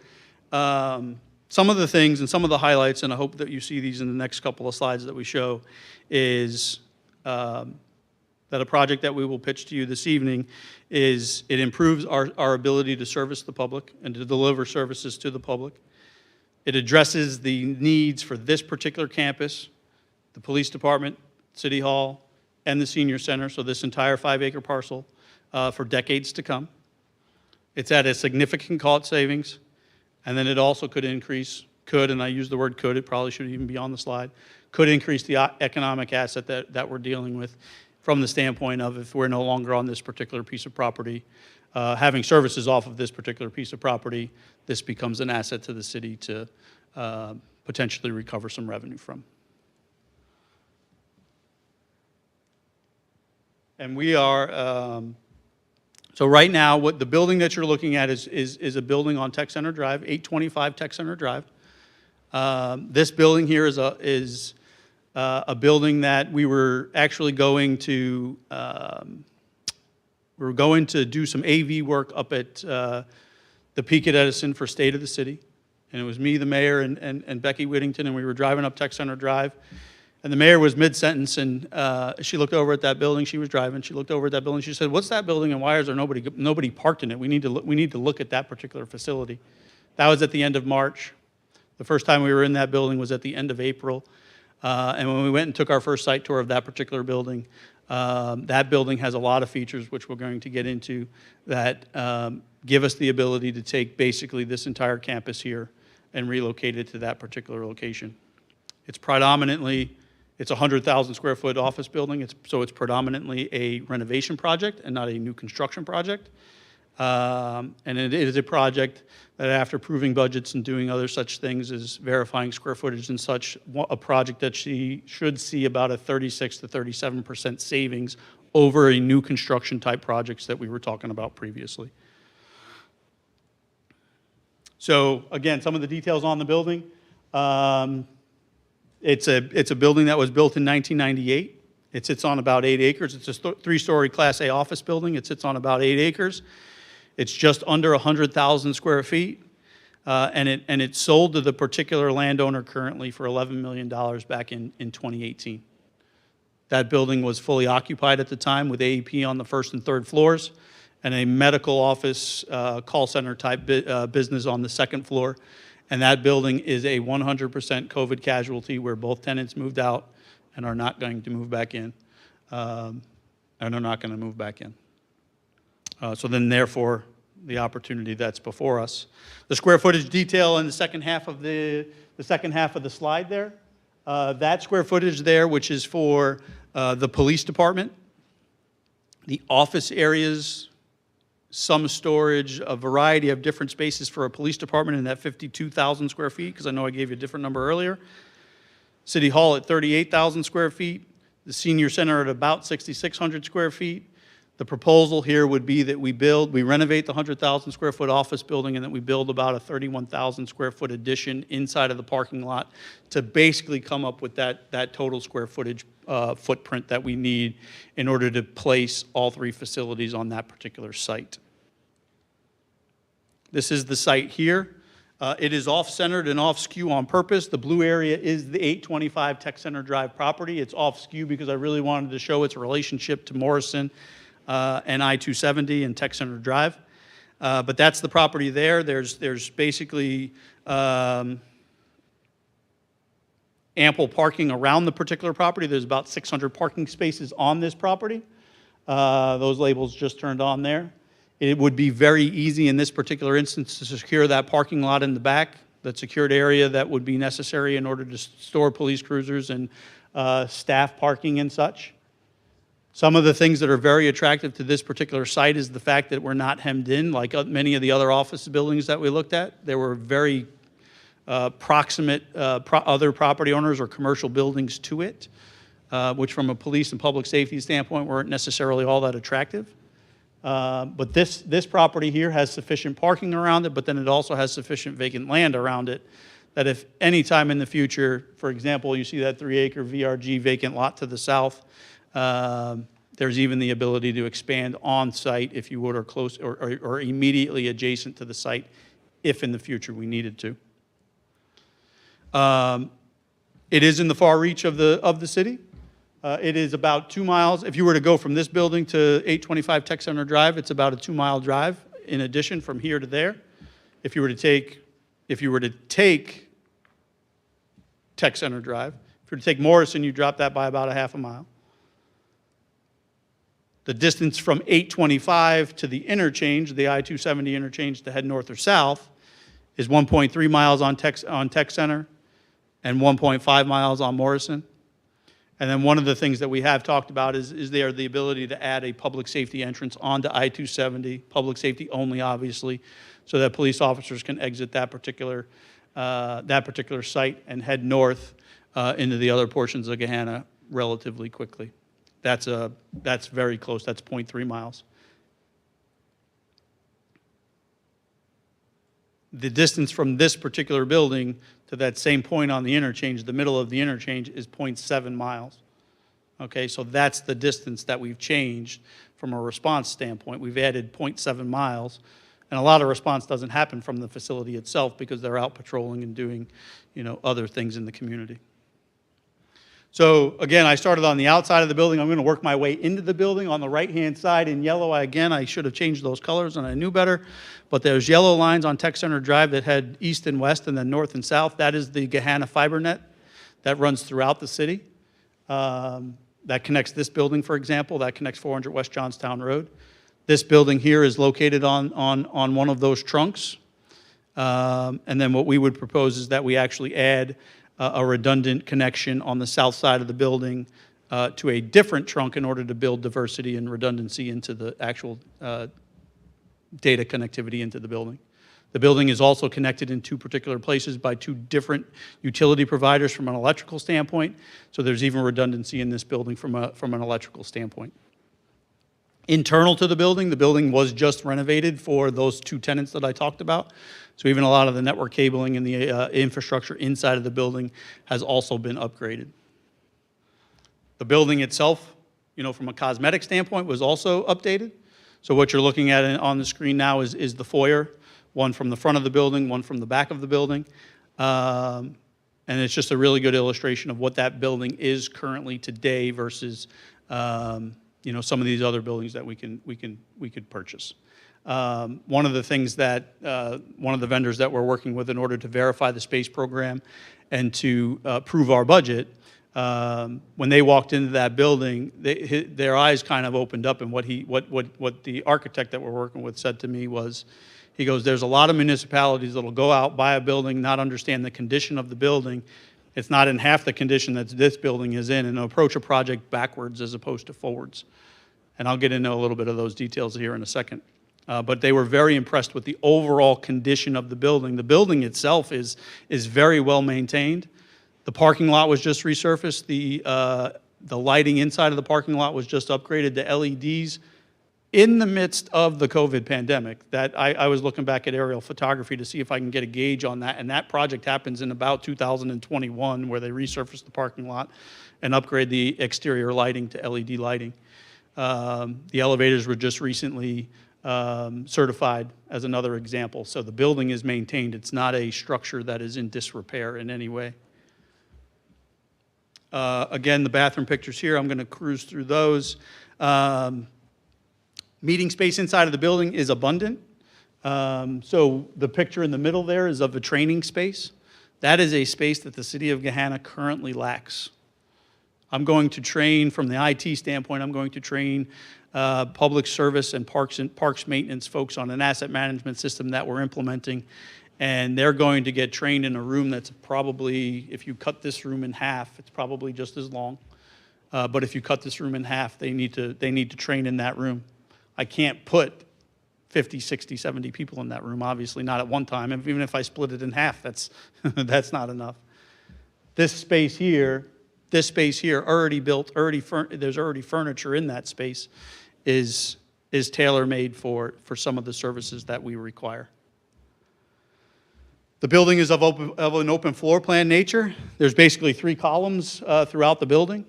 some of the things and some of the highlights, and I hope that you see these in the next couple of slides that we show, is that a project that we will pitch to you this evening is it improves our ability to service the public and to deliver services to the public. It addresses the needs for this particular campus, the police department, City Hall, and the senior center, so this entire 5-acre parcel for decades to come. It's at a significant cost savings, and then it also could increase, and I use the word could, it probably should even be on the slide, could increase the economic asset that we're dealing with from the standpoint of if we're no longer on this particular piece of property, having services off of this particular piece of property, this becomes an asset to the city to potentially recover some revenue from. And we are, so right now, what the building that you're looking at is a building on Tech Center Drive, 825 Tech Center Drive. This building here is a building that we were actually going to, do some AV work up at the Peak at Edison for State of the City. And it was me, the mayor, and Becky Whittington, and we were driving up Tech Center Drive. And the mayor was mid-sentence, and she looked over at that building. She was driving. She looked over at that building. She said, "What's that building, and why is there nobody parked in it? We need to look at that particular facility." That was at the end of March. The first time we were in that building was at the end of April. And when we went and took our first site tour of that particular building, that building has a lot of features, which we're going to get into, that give us the ability to take basically this entire campus here and relocate it to that particular location. It's predominantly, it's a 100,000 square foot office building, so it's predominantly a renovation project and not a new construction project. And it is a project that, after proving budgets and doing other such things as verifying square footage and such, a project that she should see about a 36 to 37% savings over a new construction type projects that we were talking about previously. So again, some of the details on the building. It's a building that was built in 1998. It sits on about 8 acres. It's a 3-story Class A office building. It sits on about 8 acres. It's just under 100,000 square feet, and it sold to the particular landowner currently for $11 million back in 2018. That building was fully occupied at the time with AEP on the first and third floors and a medical office call center type business on the second floor. And that building is a 100% COVID casualty where both tenants moved out and are not going to move back in, So then, therefore, the opportunity that's before us. The square footage detail in the second half of the slide there. That square footage there, which is for the police department, the office areas some storage, a variety of different spaces for a police department in that 52,000 square feet, because I know I gave you a different number earlier. City Hall at 38,000 square feet. The senior center at about 6,600 square feet. The proposal here would be that we renovate the 100,000 square foot office building, and that we build about a 31,000 square foot addition inside of the parking lot to basically come up with that total square footage footprint that we need in order to place all three facilities on that particular site. This is the site here. It is off-centered and off-skew on purpose. The blue area is the 825 Tech Center Drive property. It's off-skew because I really wanted to show its relationship to Morrison and I-270 and Tech Center Drive. But that's the property there. There's basically ample parking around the particular property. There's about 600 parking spaces on this property. Those labels just turned on there. It would be very easy in this particular instance to secure that parking lot in the back, that secured area that would be necessary in order to store police cruisers and staff parking and such. Some of the things that are very attractive to this particular site is the fact that we're not hemmed in like many of the other office buildings that we looked at. There were very proximate other property owners or commercial buildings to it, which from a police and public safety standpoint weren't necessarily all that attractive. But this property here has sufficient parking around it, but then it also has sufficient vacant land around it that if any time in the future, for example, you see that 3-acre VRG vacant lot to the south, there's even the ability to expand on site if you would, or close or immediately adjacent to the site if in the future we needed to. It is in the far reach of the city. It is about 2 miles. If you were to go from this building to 825 Tech Center Drive, it's about a 2-mile drive in addition from here to there. If you were to take Tech Center Drive, if you were to take Morrison, you drop that by about a half a mile. The distance from 825 to the interchange, the I-270 interchange to head north or south, is 1.3 miles on Tech Center and 1.5 miles on Morrison. And then one of the things that we have talked about is there the ability to add a public safety entrance onto I-270, public safety only, obviously, so that police officers can exit that particular site and head north into the other portions of Gahanna relatively quickly. That's very close. That's 0.3 miles. The distance from this particular building to that same point on the interchange, the middle of the interchange, is 0.7 miles. Okay, so that's the distance that we've changed from a response standpoint. We've added 0.7 miles, and a lot of response doesn't happen from the facility itself because they're out patrolling and doing, other things in the community. So again, I started on the outside of the building. I'm going to work my way into the building on the right-hand side in yellow. I should have changed those colors, and I knew better. But there's yellow lines on Tech Center Drive that head east and west and then north and south. That is the Gahanna fiber net that runs throughout the city. That connects this building, for example. That connects 400 West Johnstown Road. This building here is located on one of those trunks. And then what we would propose is that we actually add a redundant connection on the south side of the building to a different trunk in order to build diversity and redundancy into the actual data connectivity into the building. The building is also connected in 2 particular places by 2 different utility providers from an electrical standpoint, so there's even redundancy in this building from an electrical standpoint. Internal to the building was just renovated for those 2 tenants that I talked about. So even a lot of the network cabling and the infrastructure inside of the building has also been upgraded. The building itself, from a cosmetic standpoint, was also updated. So what you're looking at on the screen now is the foyer, one from the front of the building, one from the back of the building. And it's just a really good illustration of what that building is currently today versus some of these other buildings that we could purchase. One of the things that one of the vendors that we're working with in order to verify the space program and to prove our budget, when they walked into that building, their eyes kind of opened up, and what the architect that we're working with said to me was, he goes, there's a lot of municipalities that'll go out, buy a building, not understand the condition of the building. It's not in half the condition that this building is in, and approach a project backwards as opposed to forwards. And I'll get into a little bit of those details here in a second. But they were very impressed with the overall condition of the building. The building itself is very well maintained. The parking lot was just resurfaced. The lighting inside of the parking lot was just upgraded to LEDs in the midst of the COVID pandemic. That I was looking back at aerial photography to see if I can get a gauge on that, and that project happens in about 2021, where they resurface the parking lot and upgrade the exterior lighting to LED lighting. The elevators were just recently certified as another example. So the building is maintained. It's not a structure that is in disrepair in any way. Again, the bathroom pictures here, I'm going to cruise through those. Meeting space inside of the building is abundant. So the picture in the middle there is of a training space. That is a space that the city of Gahanna currently lacks. I'm going to train, from the IT standpoint, I'm going to train public service and parks maintenance folks on an asset management system that we're implementing. And they're going to get trained in a room that's probably, if you cut this room in half, it's probably just as long. But if you cut this room in half, they need to train in that room. I can't put 50, 60, 70 people in that room, obviously not at one time. Even if I split it in half, that's not enough. This space here, already built, there's already furniture in that space, is tailor-made for some of the services that we require. The building is of an open floor plan nature. There's basically 3 columns throughout the building.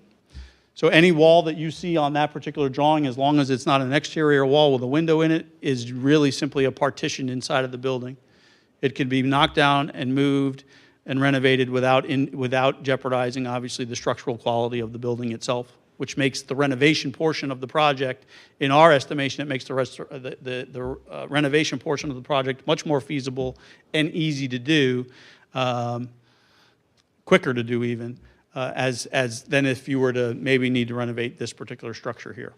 So any wall that you see on that particular drawing, as long as it's not an exterior wall with a window in it, is really simply a partition inside of the building. It can be knocked down and moved and renovated without jeopardizing, obviously, the structural quality of the building itself, which makes the renovation portion of the project, in our estimation, it makes the renovation portion of the project much more feasible and easy to do, quicker to do even, than if you were to maybe need to renovate this particular structure here.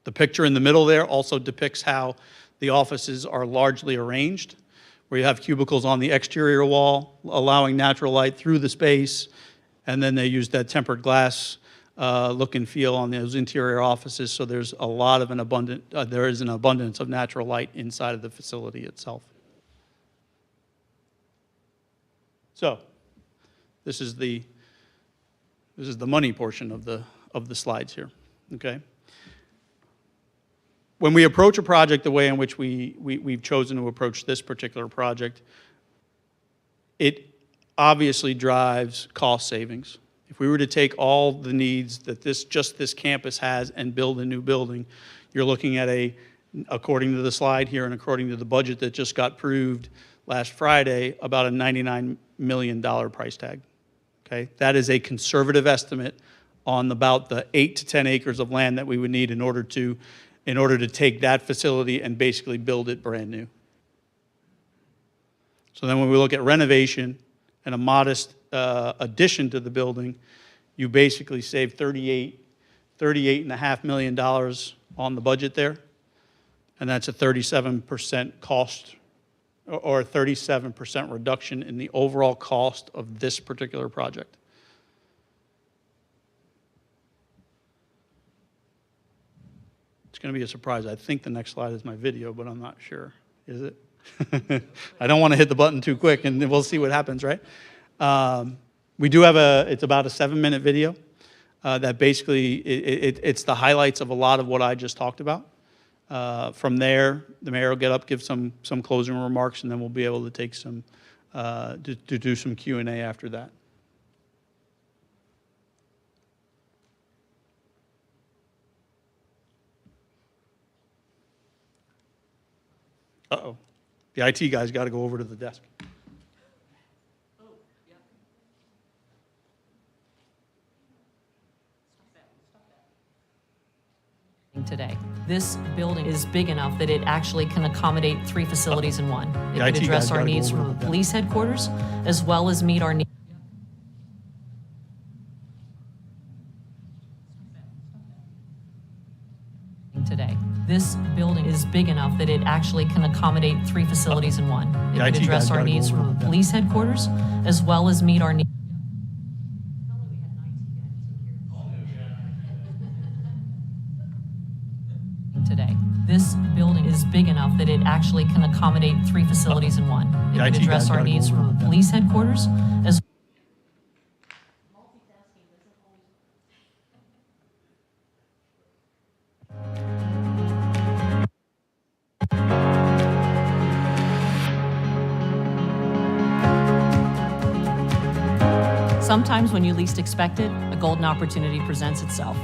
The picture in the middle there also depicts how the offices are largely arranged, where you have cubicles on the exterior wall, allowing natural light through the space, and then they use that tempered glass look and feel on those interior offices, so there's a lot of there is an abundance of natural light inside of the facility itself. So, this is the money portion of the slides here, okay? When we approach a project the way in which we've chosen to approach this particular project, it obviously drives cost savings. If we were to take all the needs that just this campus has and build a new building, you're looking at according to the slide here and according to the budget that just got approved last Friday, about a $99 million price tag. Okay, that is a conservative estimate on about the 8 to 10 acres of land that we would need in order to take that facility and basically build it brand new. So then when we look at renovation and a modest addition to the building, you basically save $38.5 million on the budget there, and that's a 37% cost or a 37% reduction in the overall cost of this particular project. It's going to be a surprise. I think the next slide is my video, but I'm not sure. Is it? I don't want to hit the button too quick, and then we'll see what happens, right? We do have it's about a 7-minute video that basically, it's the highlights of a lot of what I just talked about. From there, the mayor will get up, give some closing remarks, and then we'll be able to take to do some Q&A after that. Uh-oh. The IT guy's got to go over to the desk. Today. This building is big enough that it actually can accommodate 3 facilities in one. It The could IT address guy's our gotta go needs over to from the the desk. police headquarters, as well as meet our needs today. This building is big enough that it actually can accommodate 3 facilities in one. It The could IT address guy's our gotta go needs over to from the the desk. police headquarters, as well as meet our needs. Today. today. This building is big enough that it actually can accommodate 3 facilities in one. It The could IT address guys our gotta go needs over from that. police headquarters as Sometimes when you least expect it, a golden opportunity presents itself.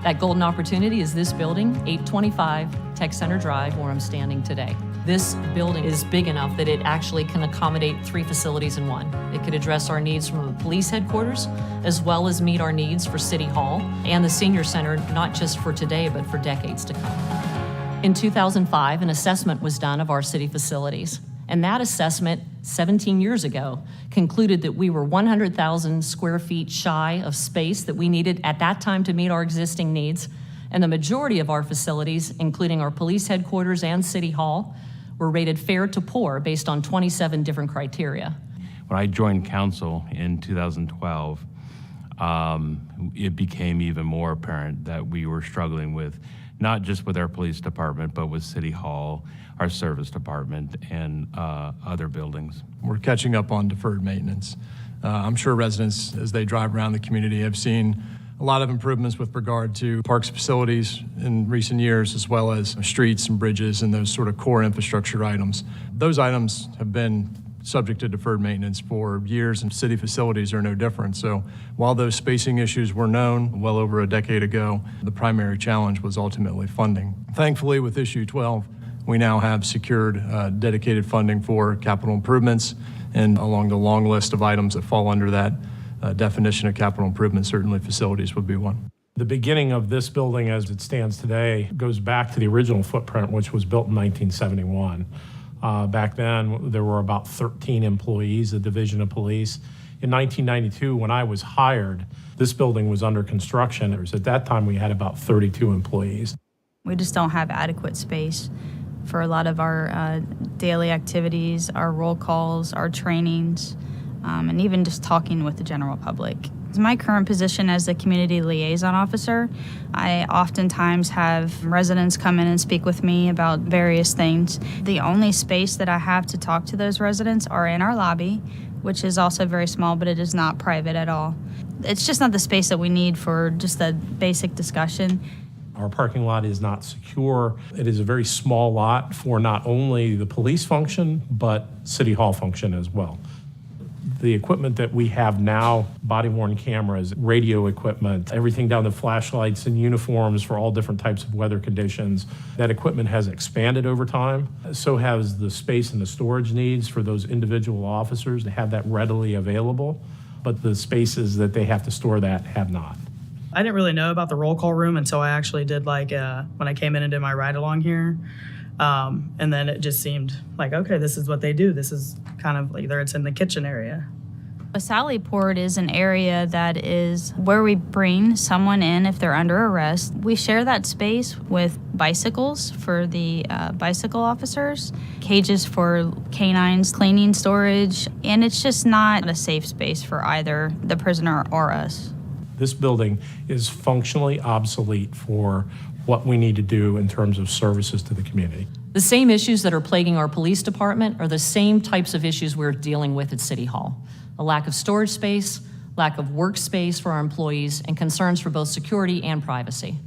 That golden opportunity is this building, 825 Tech Center Drive, where I'm standing today. This building is big enough that it actually can accommodate 3 facilities in one. It could address our needs from the police headquarters, as well as meet our needs for City Hall and the senior center, not just for today, but for decades to come. In 2005, an assessment was done of our city facilities. And that assessment, 17 years ago, concluded that we were 100,000 square feet shy of space that we needed at that time to meet our existing needs. And the majority of our facilities, including our police headquarters and City Hall, were rated fair to poor based on 27 different criteria. When I joined council in 2012, it became even more apparent that we were struggling with, not just with our police department, but with City Hall, our service department, and other buildings. We're catching up on deferred maintenance. I'm sure residents, as they drive around the community, have seen a lot of improvements with regard to parks facilities in recent years, as well as streets and bridges and those sort of core infrastructure items. Those items have been subject to deferred maintenance for years, and city facilities are no different. So while those spacing issues were known well over a decade ago, the primary challenge was ultimately funding. Thankfully, with issue 12, we now have secured dedicated funding for capital improvements, and along the long list of items that fall under that definition of capital improvement, certainly facilities would be one. The beginning of this building as it stands today goes back to the original footprint, which was built in 1971. Back then, there were about 13 employees, the Division of Police. In 1992, when I was hired, this building was under construction. At that time, we had about 32 employees. We just don't have adequate space for a lot of our daily activities, our roll calls, our trainings, and even just talking with the general public. My current position as the community liaison officer, I oftentimes have residents come in and speak with me about various things. The only space that I have to talk to those residents are in our lobby, which is also very small, but it is not private at all. It's just not the space that we need for just a basic discussion. Our parking lot is not secure. It is a very small lot for not only the police function, but City Hall function as well. The equipment that we have now, body-worn cameras, radio equipment, everything down to flashlights and uniforms for all different types of weather conditions, that equipment has expanded over time. So has the space and the storage needs for those individual officers to have that readily available, but the spaces that they have to store that have not. I didn't really know about the roll call room until I actually did when I came in and did my ride along here. And then it just seemed like, okay, this is what they do. This is kind of like it's in the kitchen area. A Sally Port is an area that is where we bring someone in if they're under arrest. We share that space with bicycles for the bicycle officers, cages for canines, cleaning storage, and it's just not a safe space for either the prisoner or us. This building is functionally obsolete for what we need to do in terms of services to the community. The same issues that are plaguing our police department are the same types of issues we're dealing with at City Hall. A lack of storage space, lack of workspace for our employees, and concerns for both security and privacy.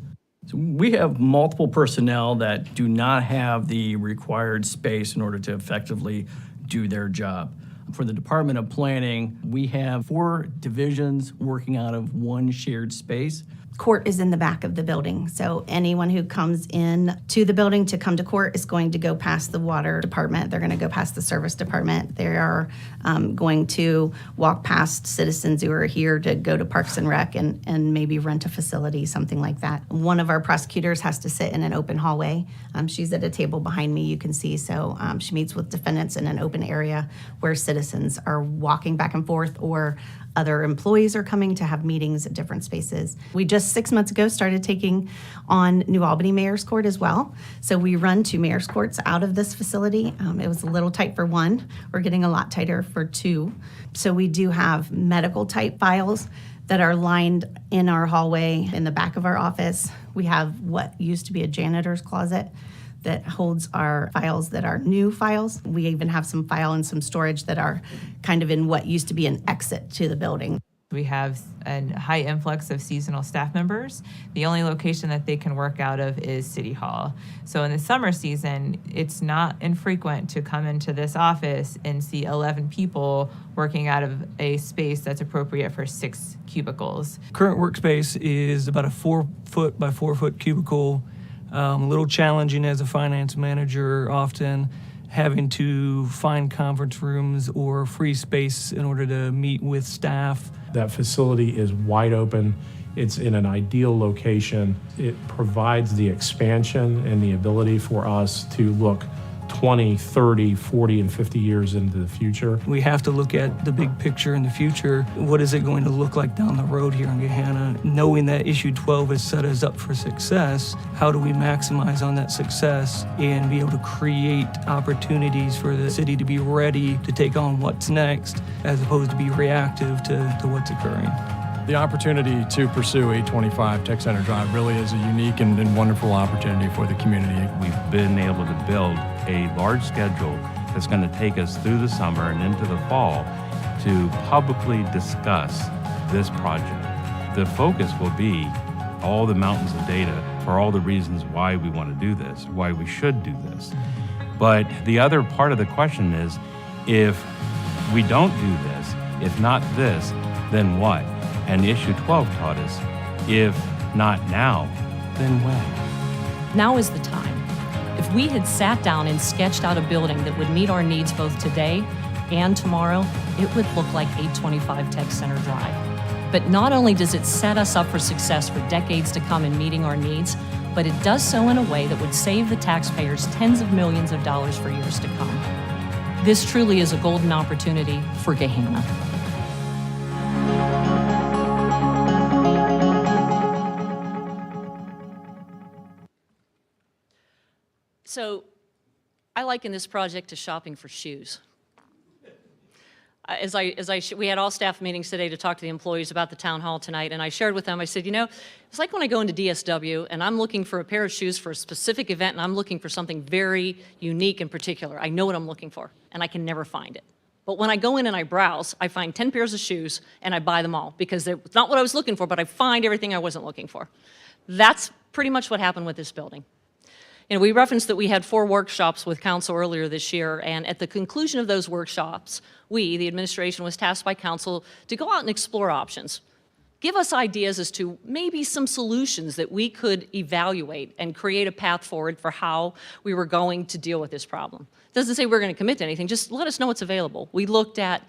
So we have multiple personnel that do not have the required space in order to effectively do their job. For the Department of Planning, we have 4 divisions working out of one shared space. Court is in the back of the building, so anyone who comes in to the building to come to court is going to go past the water department. They're going to go past the service department. They are going to walk past citizens who are here to go to Parks and Rec and maybe rent a facility, something like that. One of our prosecutors has to sit in an open hallway. She's at a table behind me, you can see. So she meets with defendants in an open area where citizens are walking back and forth, or other employees are coming to have meetings at different spaces. We just 6 months ago started taking on New Albany Mayor's Court as well. So we run 2 Mayor's Courts out of this facility. It was a little tight for 1. We're getting a lot tighter for 2. So we do have medical type files that are lined in our hallway in the back of our office. We have what used to be a janitor's closet that holds our files that are new files. We even have some file and some storage that are kind of in what used to be an exit to the building. We have a high influx of seasonal staff members. The only location that they can work out of is City Hall. So in the summer season, it's not infrequent to come into this office and see 11 people working out of a space that's appropriate for 6 cubicles. Current workspace is about a 4-foot by 4-foot cubicle. A little challenging as a finance manager, often having to find conference rooms or free space in order to meet with staff. That facility is wide open. It's in an ideal location. It provides the expansion and the ability for us to look 20, 30, 40, and 50 years into the future. We have to look at the big picture in the future. What is it going to look like down the road here in Gahanna? Knowing that issue 12 has set us up for success, how do we maximize on that success and be able to create opportunities for the city to be ready to take on what's next, as opposed to be reactive to what's occurring? The opportunity to pursue 825 Tech Center Drive really is a unique and wonderful opportunity for the community. We've been able to build a large schedule that's going to take us through the summer and into the fall to publicly discuss this project. The focus will be all the mountains of data for all the reasons why we want to do this, why we should do this. But the other part of the question is, if we don't do this, if not this, then what? And issue 12 taught us, if not now, then when? Now is the time. If we had sat down and sketched out a building that would meet our needs both today and tomorrow, it would look like 825 Tech Center Drive. But not only does it set us up for success for decades to come in meeting our needs, but it does so in a way that would save the taxpayers tens of millions of dollars for years to come. This truly is a golden opportunity for Gahanna. So I liken this project to shopping for shoes. We had all staff meetings today to talk to the employees about the town hall tonight, and I shared with them, I said, you know, it's like when I go into DSW and I'm looking for a pair of shoes for a specific event and I'm looking for something very unique and particular. I know what I'm looking for, and I can never find it. But when I go in and I browse, I find 10 pairs of shoes and I buy them all because it's not what I was looking for, but I find everything I wasn't looking for. That's pretty much what happened with this building. You know, we referenced that we had 4 workshops with council earlier this year, and at the conclusion of those workshops, we, the administration, was tasked by council to go out and explore options. Give us ideas as to maybe some solutions that we could evaluate and create a path forward for how we were going to deal with this problem. It doesn't say we're going to commit to anything, just let us know what's available. We looked at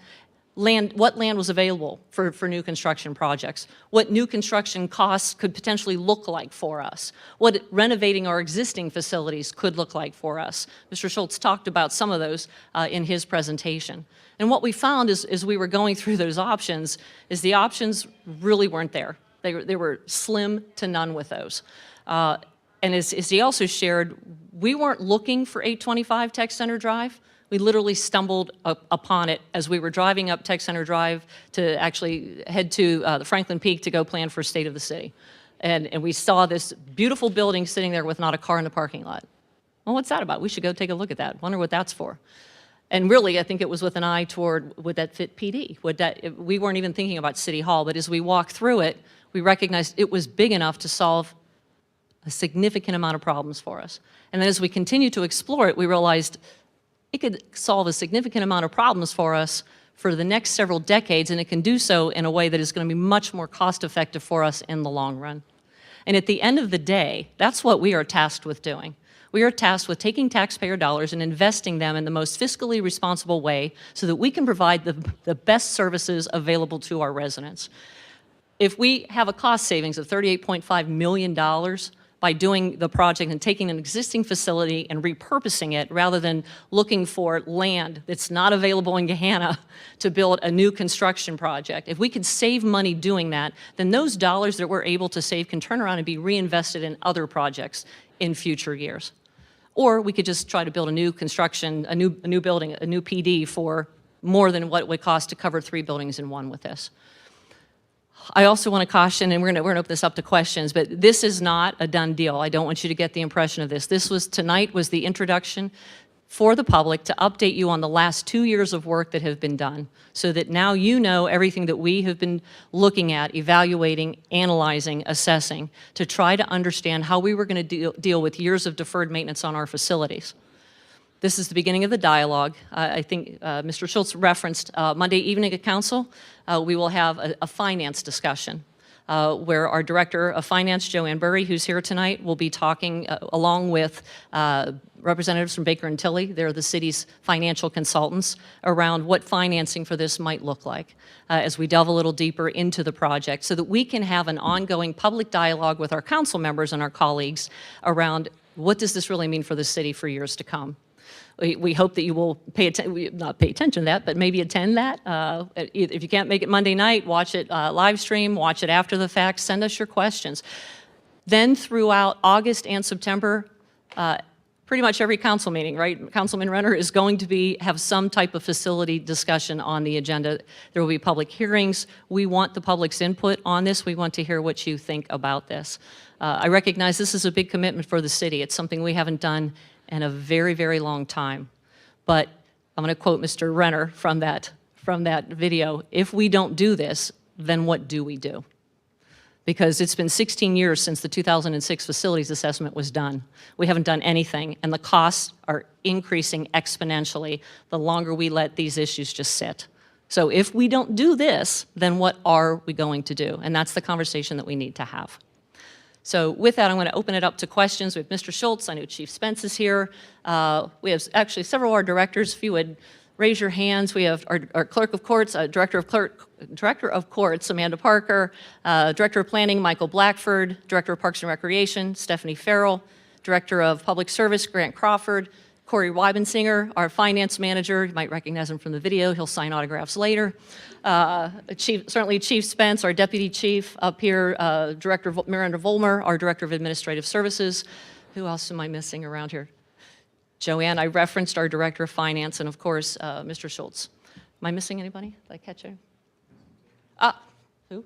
what land was available for new construction projects, what new construction costs could potentially look like for us, what renovating our existing facilities could look like for us. Mr. Schultz talked about some of those in his presentation. And what we found as we were going through those options is the options really weren't there. They were slim to none with those. And as he also shared, we weren't looking for 825 Tech Center Drive. We literally stumbled upon it as we were driving up Tech Center Drive to actually head to the Franklin Peak to go plan for State of the City. And we saw this beautiful building sitting there with not a car in the parking lot. Well, what's that about? We should go take a look at that. Wonder what that's for. And really, I think it was with an eye toward, would that fit PD? We weren't even thinking about City Hall, but as we walked through it, we recognized it was big enough to solve a significant amount of problems for us. And then as we continued to explore it, we realized it could solve a significant amount of problems for us for the next several decades, and it can do so in a way that is going to be much more cost-effective for us in the long run. And at the end of the day, that's what we are tasked with doing. We are tasked with taking taxpayer dollars and investing them in the most fiscally responsible way so that we can provide the best services available to our residents. If we have a cost savings of $38.5 million by doing the project and taking an existing facility and repurposing it rather than looking for land that's not available in Gahanna to build a new construction project. If we could save money doing that, then those dollars that we're able to save can turn around and be reinvested in other projects in future years. Or we could just try to build a new construction, a new building, a new PD for more than what it would cost to cover 3 buildings in one with this. I also want to caution, and we're going to open this up to questions, but this is not a done deal. I don't want you to get the impression of this. Tonight was the introduction for the public to update you on the last 2 years of work that have been done, so that now you know everything that we have been looking at, evaluating, analyzing, assessing, to try to understand how we were going to deal with years of deferred maintenance on our facilities. This is the beginning of the dialogue. I think Mr. Schultz referenced Monday evening at council, we will have a finance discussion where our Director of Finance, Joanne Burry, who's here tonight, will be talking along with representatives from Baker and Tilly. They're the city's financial consultants around what financing for this might look like as we delve a little deeper into the project so that we can have an ongoing public dialogue with our council members and our colleagues around what does this really mean for the city for years to come. We hope that you will not pay attention to that, but maybe attend that. If you can't make it Monday night, watch it live stream, watch it after the fact, send us your questions. Then throughout August and September, pretty much every council meeting, right? Councilman Renner is going to have some type of facility discussion on the agenda. There will be public hearings. We want the public's input on this. We want to hear what you think about this. I recognize this is a big commitment for the city. It's something we haven't done in a very, very long time. But I'm going to quote Mr. Renner from that video. If we don't do this, then what do we do? Because it's been 16 years since the 2006 facilities assessment was done. We haven't done anything, and the costs are increasing exponentially the longer we let these issues just sit. So if we don't do this, then what are we going to do? And that's the conversation that we need to have. So with that, I'm going to open it up to questions. We have Mr. Schultz. I know Chief Spence is here. We have actually several of our directors. If you would raise your hands. We have our Clerk of Courts, Director of Courts, Amanda Parker, Director of Planning, Michael Blackford, Director of Parks and Recreation, Stephanie Farrell, Director of Public Service, Grant Crawford, Corey Weibensinger, our Finance Manager. You might recognize him from the video. He'll sign autographs later. Certainly Chief Spence, our Deputy Chief up here, Director Miranda Volmer, our Director of Administrative Services. Who else am I missing around here? Joanne, I referenced our Director of Finance, and of course, Mr. Schultz. Am I missing anybody? Did I catch it? Who?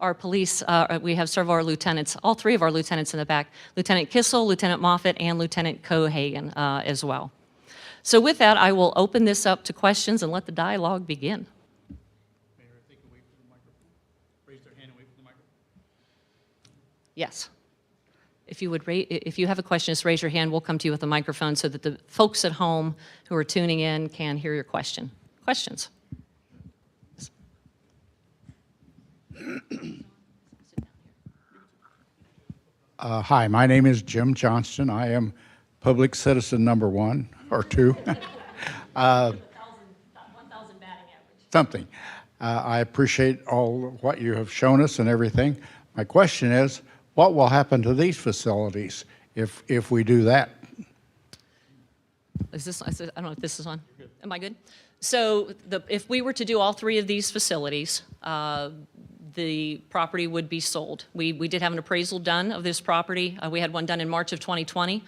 Our police, we have several of our lieutenants, all three of our lieutenants in the back, Lieutenant Kissel, Lieutenant Moffett, and Lieutenant Cohagen as well. So with that, I will open this up to questions and let the dialogue begin. Mayor, if they can wait for the microphone, raise their hand and wait for the microphone. Yes. If you have a question, just raise your hand. We'll come to you with a microphone so that the folks at home who are tuning in can hear your question. Questions? Hi, my name is Jim Johnston. I am public citizen number 1 or 2. 1,000 batting average. Something. I appreciate all what you have shown us and everything. My question is, what will happen to these facilities if we do that? I don't know if this is on. Am I good? So if we were to do all three of these facilities, the property would be sold. We did have an appraisal done of this property. We had one done in March of 2020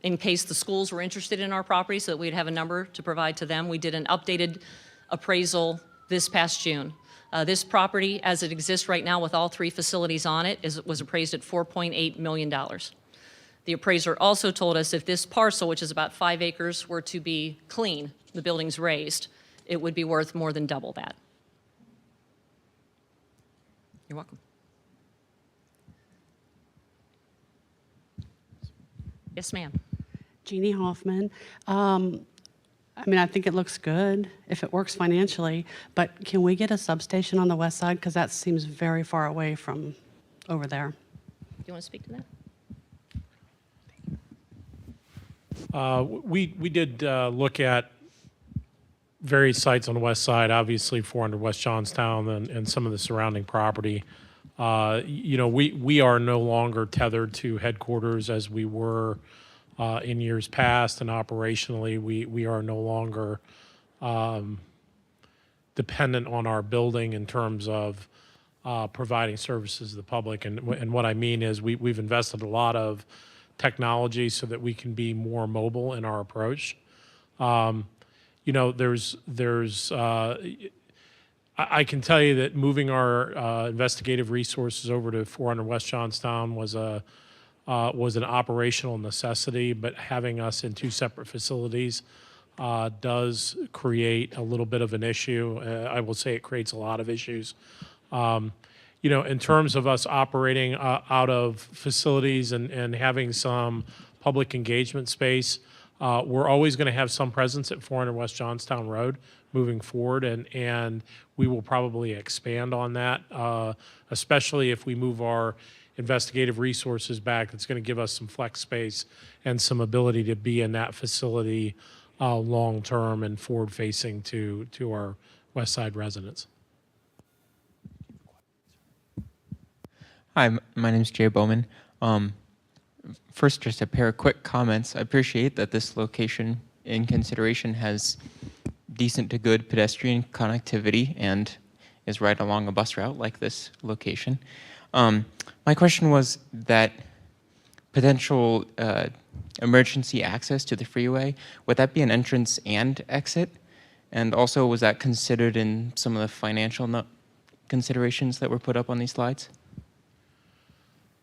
in case the schools were interested in our property so that we'd have a number to provide to them. We did an updated appraisal this past June. This property, as it exists right now with all three facilities on it, was appraised at $4.8 million. The appraiser also told us if this parcel, which is about 5 acres, were to be clean, the buildings raised, it would be worth more than double that. You're welcome. Yes, ma'am. Jeannie Hoffman. I think it looks good if it works financially, but can we get a substation on the west side? Because that seems very far away from over there. Do you want to speak to that? We did look at various sites on the west side, obviously 400 West Johnstown and some of the surrounding property. We are no longer tethered to headquarters as we were in years past, and operationally we are no longer dependent on our building in terms of providing services to the public. And what I mean is we've invested a lot of technology so that we can be more mobile in our approach. I can tell you that moving our investigative resources over to 400 West Johnstown was an operational necessity, but having us in two separate facilities does create a little bit of an issue. I will say it creates a lot of issues. In terms of us operating out of facilities and having some public engagement space, we're always going to have some presence at 400 West Johnstown Road moving forward, and we will probably expand on that, especially if we move our investigative resources back. It's going to give us some flex space and some ability to be in that facility long-term and forward-facing to our West Side residents. Hi, my name is Jay Bowman. First, just a pair of quick comments. I appreciate that this location in consideration has decent to good pedestrian connectivity and is right along a bus route like this location. My question was that potential emergency access to the freeway, would that be an entrance and exit? And also, was that considered in some of the financial considerations that were put up on these slides?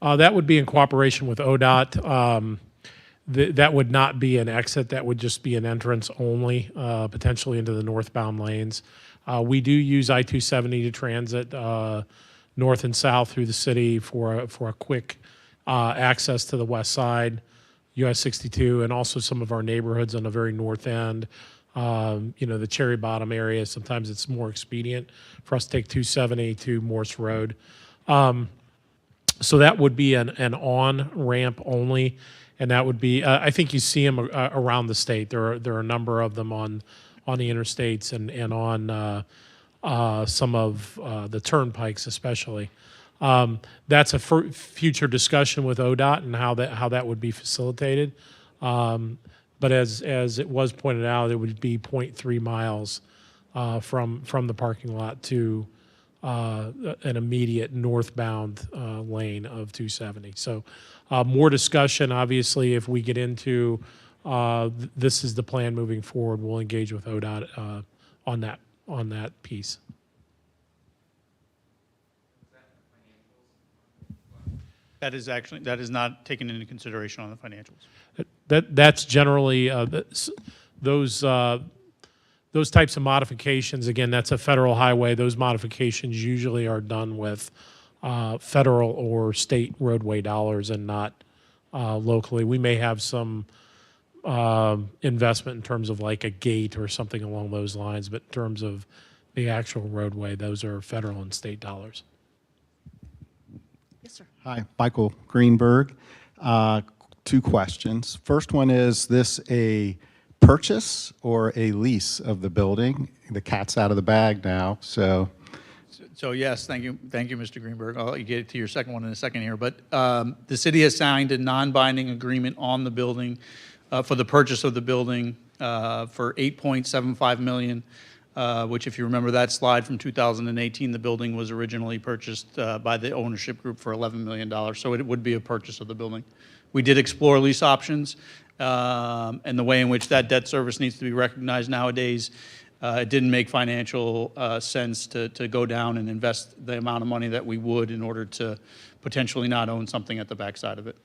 That would be in cooperation with ODOT. That would not be an exit. That would just be an entrance only, potentially into the northbound lanes. We do use I-270 to transit north and south through the city for a quick access to the west side, US 62, and also some of our neighborhoods on the very north end. The Cherry Bottom area, sometimes it's more expedient for us to take 270 to Morse Road. So that would be an on-ramp only, and that would be, I think you see them around the state. There are a number of them on the interstates and on some of the turnpikes especially. That's a future discussion with ODOT and how that would be facilitated. But as it was pointed out, it would be 0.3 miles from the parking lot to an immediate northbound lane of 270. So more discussion, obviously, if we get into this is the plan moving forward, we'll engage with ODOT on that piece. That is not taken into consideration on the financials. That's generally those types of modifications. Again, that's a federal highway. Those modifications usually are done with federal or state roadway dollars and not locally. We may have some investment in terms of like a gate or something along those lines, but in terms of the actual roadway, those are federal and state dollars. Yes, sir. Hi, Michael Greenberg. Two questions. First one, is this a purchase or a lease of the building? The cat's out of the bag now, so. So yes, thank you, Mr. Greenberg. I'll get to your second one in a second here. But the city has signed a non-binding agreement on the building for the purchase of the building for $8.75 million, which, if you remember that slide from 2018, the building was originally purchased by the ownership group for $11 million. So it would be a purchase of the building. We did explore lease options, and the way in which that debt service needs to be recognized nowadays. It didn't make financial sense to go down and invest the amount of money that we would in order to potentially not own something at the backside of it.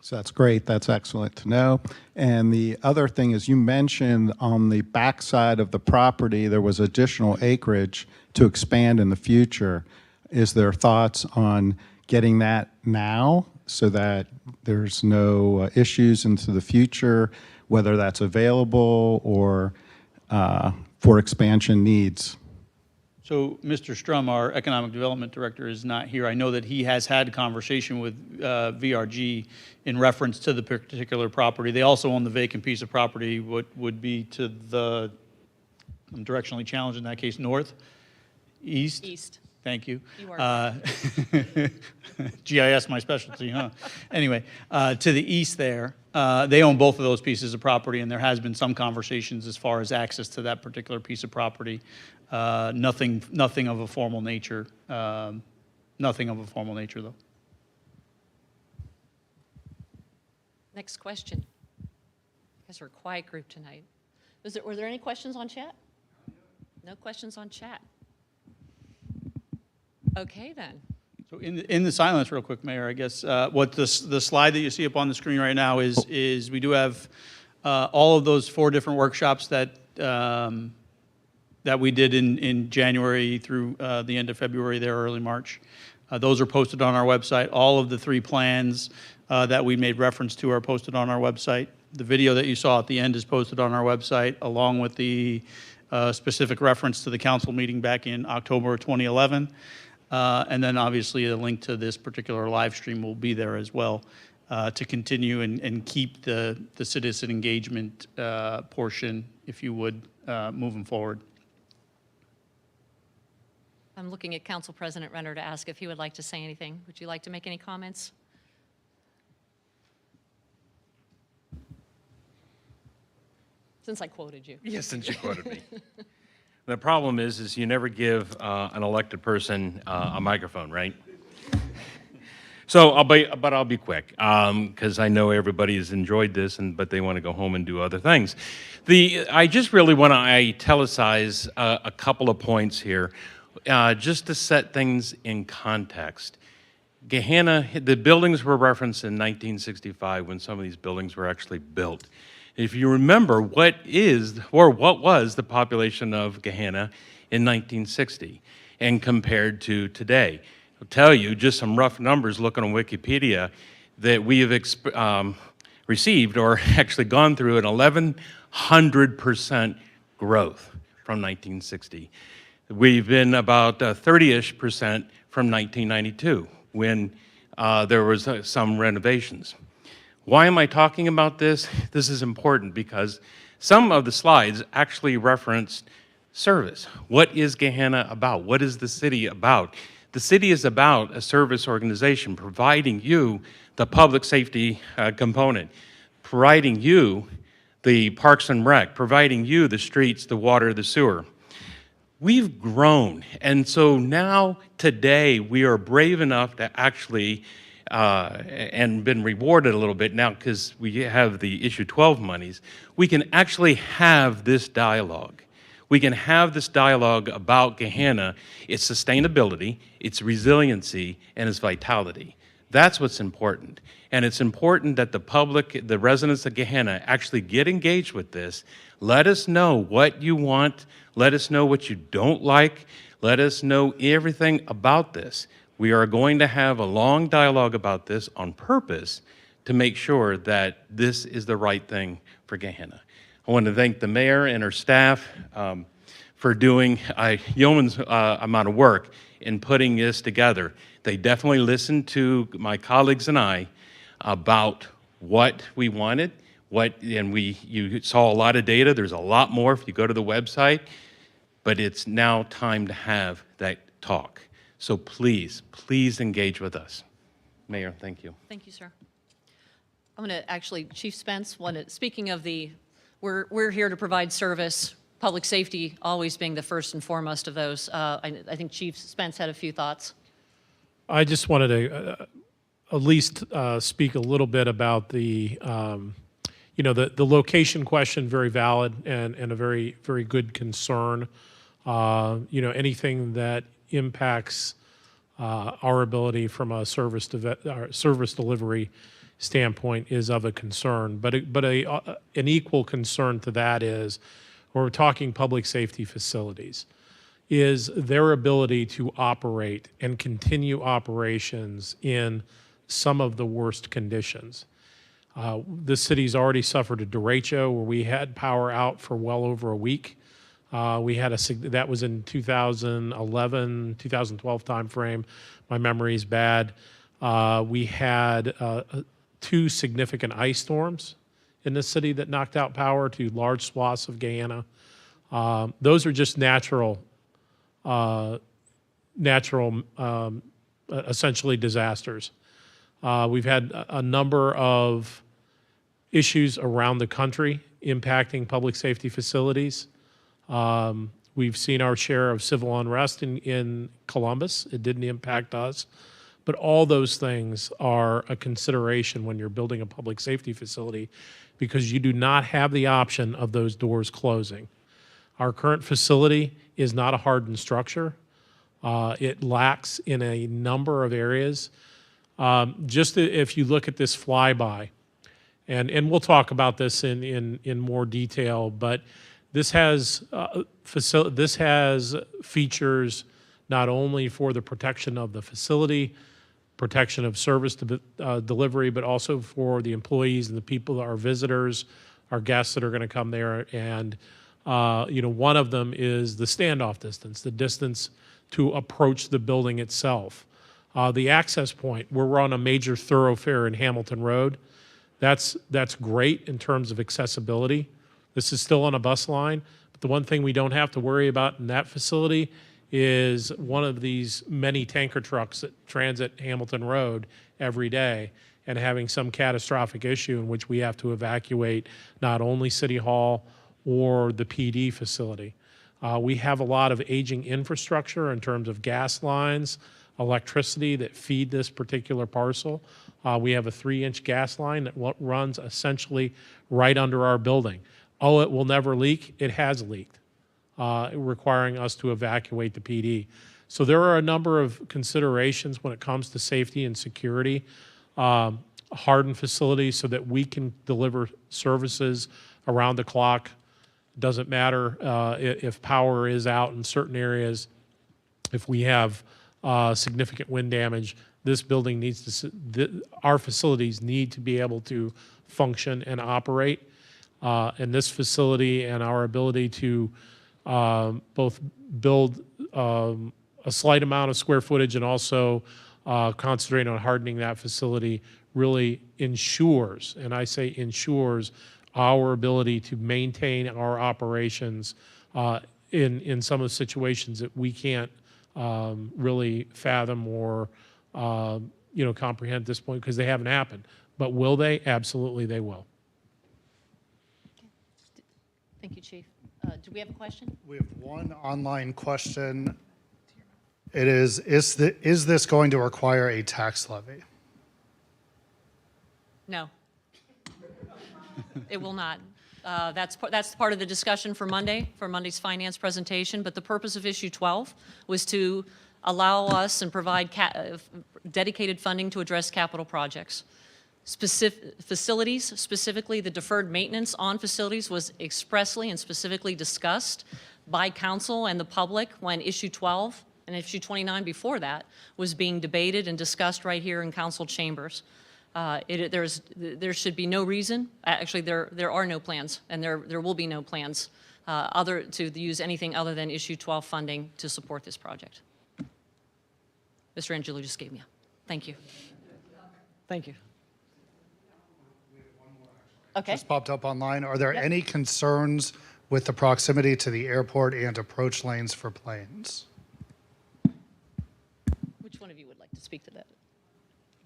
So that's great. That's excellent to know. And the other thing is, you mentioned on the backside of the property there was additional acreage to expand in the future. Is there thoughts on getting that now so that there's no issues into the future, whether that's available or for expansion needs? So Mr. Strum, our Economic Development Director, is not here. I know that he has had conversation with VRG in reference to the particular property. They also own the vacant piece of property, what would be to the, I'm directionally challenged in that case, north, east? East. Thank you. You are GIS, my specialty, huh? Anyway, to the east there, they own both of those pieces of property, and there has been some conversations as far as access to that particular piece of property. Nothing of a formal nature. Nothing of a formal nature, though. Next question. You guys are a quiet group tonight. Were there any questions on chat? No questions on chat. Okay, then. So in the silence, real quick, Mayor, I guess, what the slide that you see up on the screen right now is we do have all of those 4 different workshops that that we did in January through the end of February there, early March. Those are posted on our website. All of the 3 plans that we made reference to are posted on our website. The video that you saw at the end is posted on our website, along with the specific reference to the council meeting back in October of 2011. And then obviously a link to this particular live stream will be there as well to continue and keep the citizen engagement portion, if you would, moving forward. I'm looking at Council President Renner to ask if he would like to say anything. Would you like to make any comments? Since I quoted you. Yes, since you quoted me. The problem is you never give an elected person a microphone, right? So I'll be quick, because I know everybody has enjoyed this, but they want to go home and do other things. I just really want to italicize a couple of points here, just to set things in context. Gahanna, the buildings were referenced in 1965 when some of these buildings were actually built. If you remember, what was the population of Gahanna in 1960 and compared to today? I'll tell you just some rough numbers looking on Wikipedia that we have received or actually gone through an 1,100% growth from 1960. We've been about 30-ish% from 1992 when there was some renovations. Why am I talking about this? This is important because some of the slides actually referenced service. What is Gahanna about? What is the city about? The city is about a service organization providing you the public safety component, providing you the parks and rec, providing you the streets, the water, the sewer. We've grown, and so now, today, we are brave enough to actually and been rewarded a little bit now because we have the issue 12 monies, we can actually have this dialogue. We can have this dialogue about Gahanna, its sustainability, its resiliency, and its vitality. That's what's important. And it's important that the public, the residents of Gahanna, actually get engaged with this. Let us know what you want. Let us know what you don't like. Let us know everything about this. We are going to have a long dialogue about this on purpose to make sure that this is the right thing for Gahanna. I want to thank the mayor and her staff for doing a yeoman's amount of work in putting this together. They definitely listened to my colleagues and I about what we wanted, you saw a lot of data. There's a lot more if you go to the website, but it's now time to have that talk. So please, please engage with us. Mayor, thank you. Thank you, sir. I'm going to actually, Chief Spence, speaking of we're here to provide service, public safety always being the first and foremost of those. I think Chief Spence had a few thoughts. I just wanted to at least speak a little bit about the location question, very valid and a very, very good concern. Anything that impacts our ability from a service delivery standpoint is of a concern. But an equal concern to that is, when we're talking public safety facilities, is their ability to operate and continue operations in some of the worst conditions. The city's already suffered a derecho where we had power out for well over a week. We had that was in 2011, 2012 timeframe. My memory is bad. We had 2 significant ice storms in the city that knocked out power to large swaths of Gahanna. Those are just natural, essentially disasters. We've had a number of issues around the country impacting public safety facilities. We've seen our share of civil unrest in Columbus. It didn't impact us. But all those things are a consideration when you're building a public safety facility, because you do not have the option of those doors closing. Our current facility is not a hardened structure. It lacks in a number of areas. Just if you look at this flyby, and we'll talk about this in more detail, but this has this has features not only for the protection of the facility, protection of service delivery, but also for the employees and the people, our visitors, our guests that are going to come there. And one of them is the standoff distance, the distance to approach the building itself. The access point, we're on a major thoroughfare in Hamilton Road. That's great in terms of accessibility. This is still on a bus line, but the one thing we don't have to worry about in that facility is one of these many tanker trucks that transit Hamilton Road every day and having some catastrophic issue in which we have to evacuate not only City Hall or the PD facility. We have a lot of aging infrastructure in terms of gas lines, electricity that feed this particular parcel. We have a 3-inch gas line that runs essentially right under our building. Oh, it will never leak. It has leaked, requiring us to evacuate the PD. So there are a number of considerations when it comes to safety and security, hardened facilities so that we can deliver services around the clock. Doesn't matter if power is out in certain areas. If we have significant wind damage, this building needs to, our facilities need to be able to function and operate. And this facility and our ability to both build a slight amount of square footage and also concentrate on hardening that facility really ensures, and I say ensures, our ability to maintain our operations in some of the situations that we can't really fathom or comprehend at this point because they haven't happened. But will they? Absolutely, they will. Thank you, Chief. Do we have a question? We have one online question. It is this going to require a tax levy? No. It will not. That's part of the discussion for Monday's finance presentation, but the purpose of issue 12 was to allow us and provide dedicated funding to address capital projects. Facilities, specifically the deferred maintenance on facilities, was expressly and specifically discussed by council and the public when issue 12 and issue 29 before that was being debated and discussed right here in council chambers. There should be no reason, actually there are no plans, and there will be no plans to use anything other than issue 12 funding to support this project. Mr. Angelo just gave me a, thank you. Thank you. Okay. Just popped up online. Are there any concerns with the proximity to the airport and approach lanes for planes? Which one of you would like to speak to that?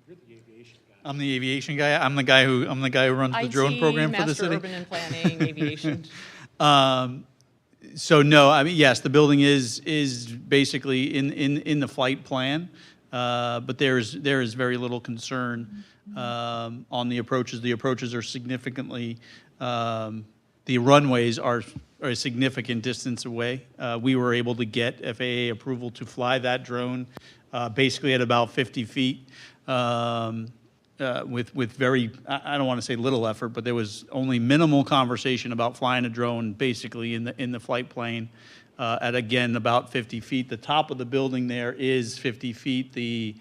You're the aviation guy. I'm the aviation guy. I'm the guy who runs the drone program for the city. Urban and Planning, Aviation. So no, I mean, yes, the building is basically in the flight plan, but there is very little concern on the approaches. The approaches are significantly, the runways are a significant distance away. We were able to get FAA approval to fly that drone basically at about 50 feet. With very, I don't want to say little effort, but there was only minimal conversation about flying a drone basically in the flight plane at, again, about 50 feet. The top of the building there is 50 feet. The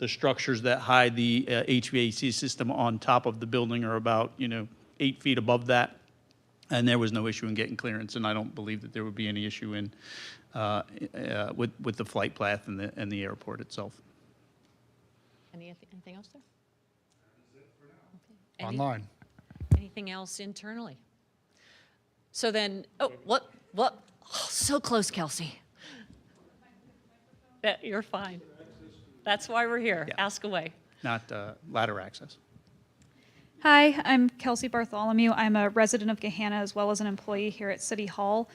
structures that hide the HVAC system on top of the building are about 8 feet above that, and there was no issue in getting clearance, and I don't believe that there would be any issue in with the flight path and the airport itself. Anything else there? Okay. Online. Anything else internally? So then, what? Oh, so close, Kelsey. You're fine. That's why we're here. Yeah. Ask away. Not ladder access. Hi, I'm Kelsey Bartholomew. I'm a resident of Gahanna as well as an employee here at City Hall.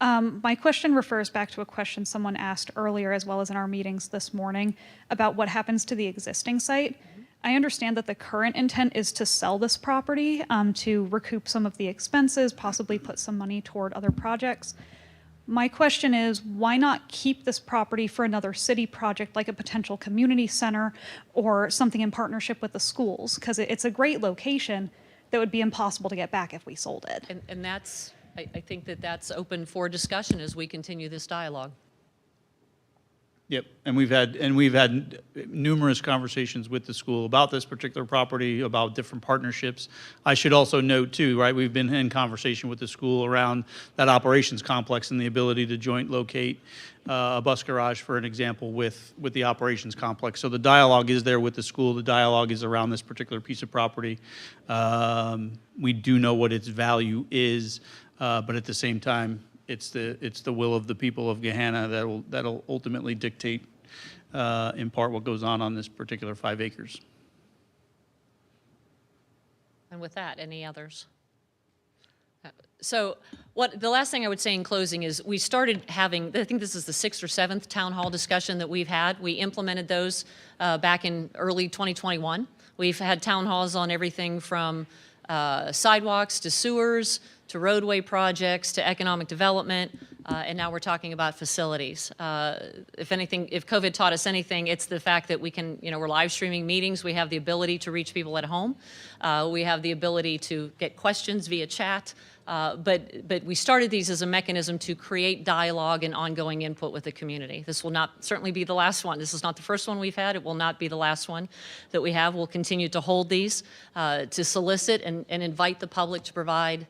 My question refers back to a question someone asked earlier as well as in our meetings this morning about what happens to the existing site. I understand that the current intent is to sell this property to recoup some of the expenses, possibly put some money toward other projects. My question is, why not keep this property for another city project like a potential community center or something in partnership with the schools? Because it's a great location that would be impossible to get back if we sold it. And that's, I think that that's open for discussion as we continue this dialogue. Yep, and we've had numerous conversations with the school about this particular property, about different partnerships. I should also note too, right, we've been in conversation with the school around that operations complex and the ability to joint locate a bus garage, for an example, with the operations complex. So the dialogue is there with the school. The dialogue is around this particular piece of property. We do know what its value is, but at the same time, it's the will of the people of Gahanna that'll ultimately dictate, in part, what goes on this particular 5 acres. And with that, any others? So the last thing I would say in closing is we started having, I think this is the 6th or 7th town hall discussion that we've had. We implemented those back in early 2021. We've had town halls on everything from sidewalks to sewers, to roadway projects, to economic development, and now we're talking about facilities. If anything, if COVID taught us anything, it's the fact that we can, we're live streaming meetings. We have the ability to reach people at home. We have the ability to get questions via chat. But we started these as a mechanism to create dialogue and ongoing input with the community. This will not certainly be the last one. This is not the first one we've had. It will not be the last one that we have. We'll continue to hold these to solicit and invite the public to provide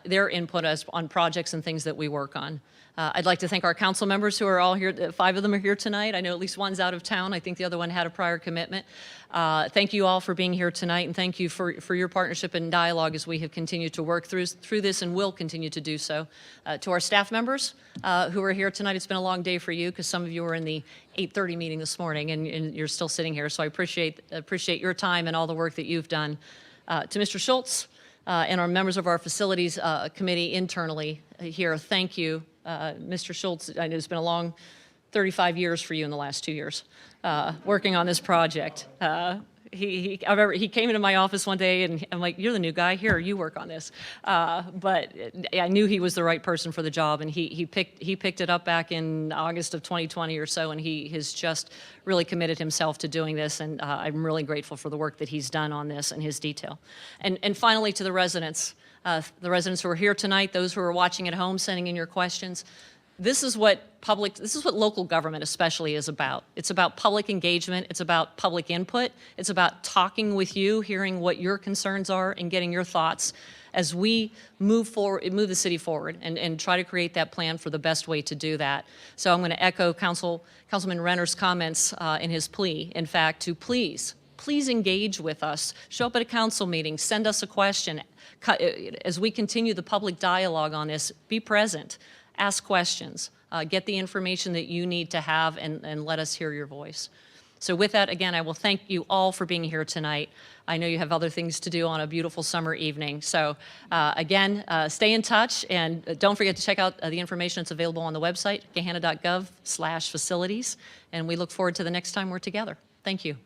their input on projects and things that we work on. I'd like to thank our council members who are all here. 5 of them are here tonight. I know at least one's out of town. I think the other one had a prior commitment. Thank you all for being here tonight, and thank you for your partnership and dialogue as we have continued to work through this and will continue to do so. To our staff members who are here tonight, it's been a long day for you because some of you were in the 8:30 meeting this morning and you're still sitting here. So I appreciate your time and all the work that you've done. To Mr. Schultz and our members of our facilities committee internally here, thank you. Mr. Schultz, I know it's been a long 35 years for you in the last 2 years working on this project. I remember he came into my office one day and I'm like, you're the new guy, here, you work on this. But I knew he was the right person for the job, and he picked it up back in August of 2020 or so, and he has just really committed himself to doing this, and I'm really grateful for the work that he's done on this and his detail. And finally, to the residents who are here tonight, those who are watching at home, sending in your questions. This is what local government especially is about. It's about public engagement. It's about public input. It's about talking with you, hearing what your concerns are, and getting your thoughts as we move the city forward and try to create that plan for the best way to do that. So I'm going to echo Councilman Renner's comments in his plea, in fact, to please engage with us. Show up at a council meeting, send us a question. As we continue the public dialogue on this, be present. Ask questions, get the information that you need to have, and let us hear your voice. So with that, again, I will thank you all for being here tonight. I know you have other things to do on a beautiful summer evening. So again, stay in touch, and don't forget to check out the information that's available on the website, gahanna.gov/facilities, and we look forward to the next time we're together. Thank you.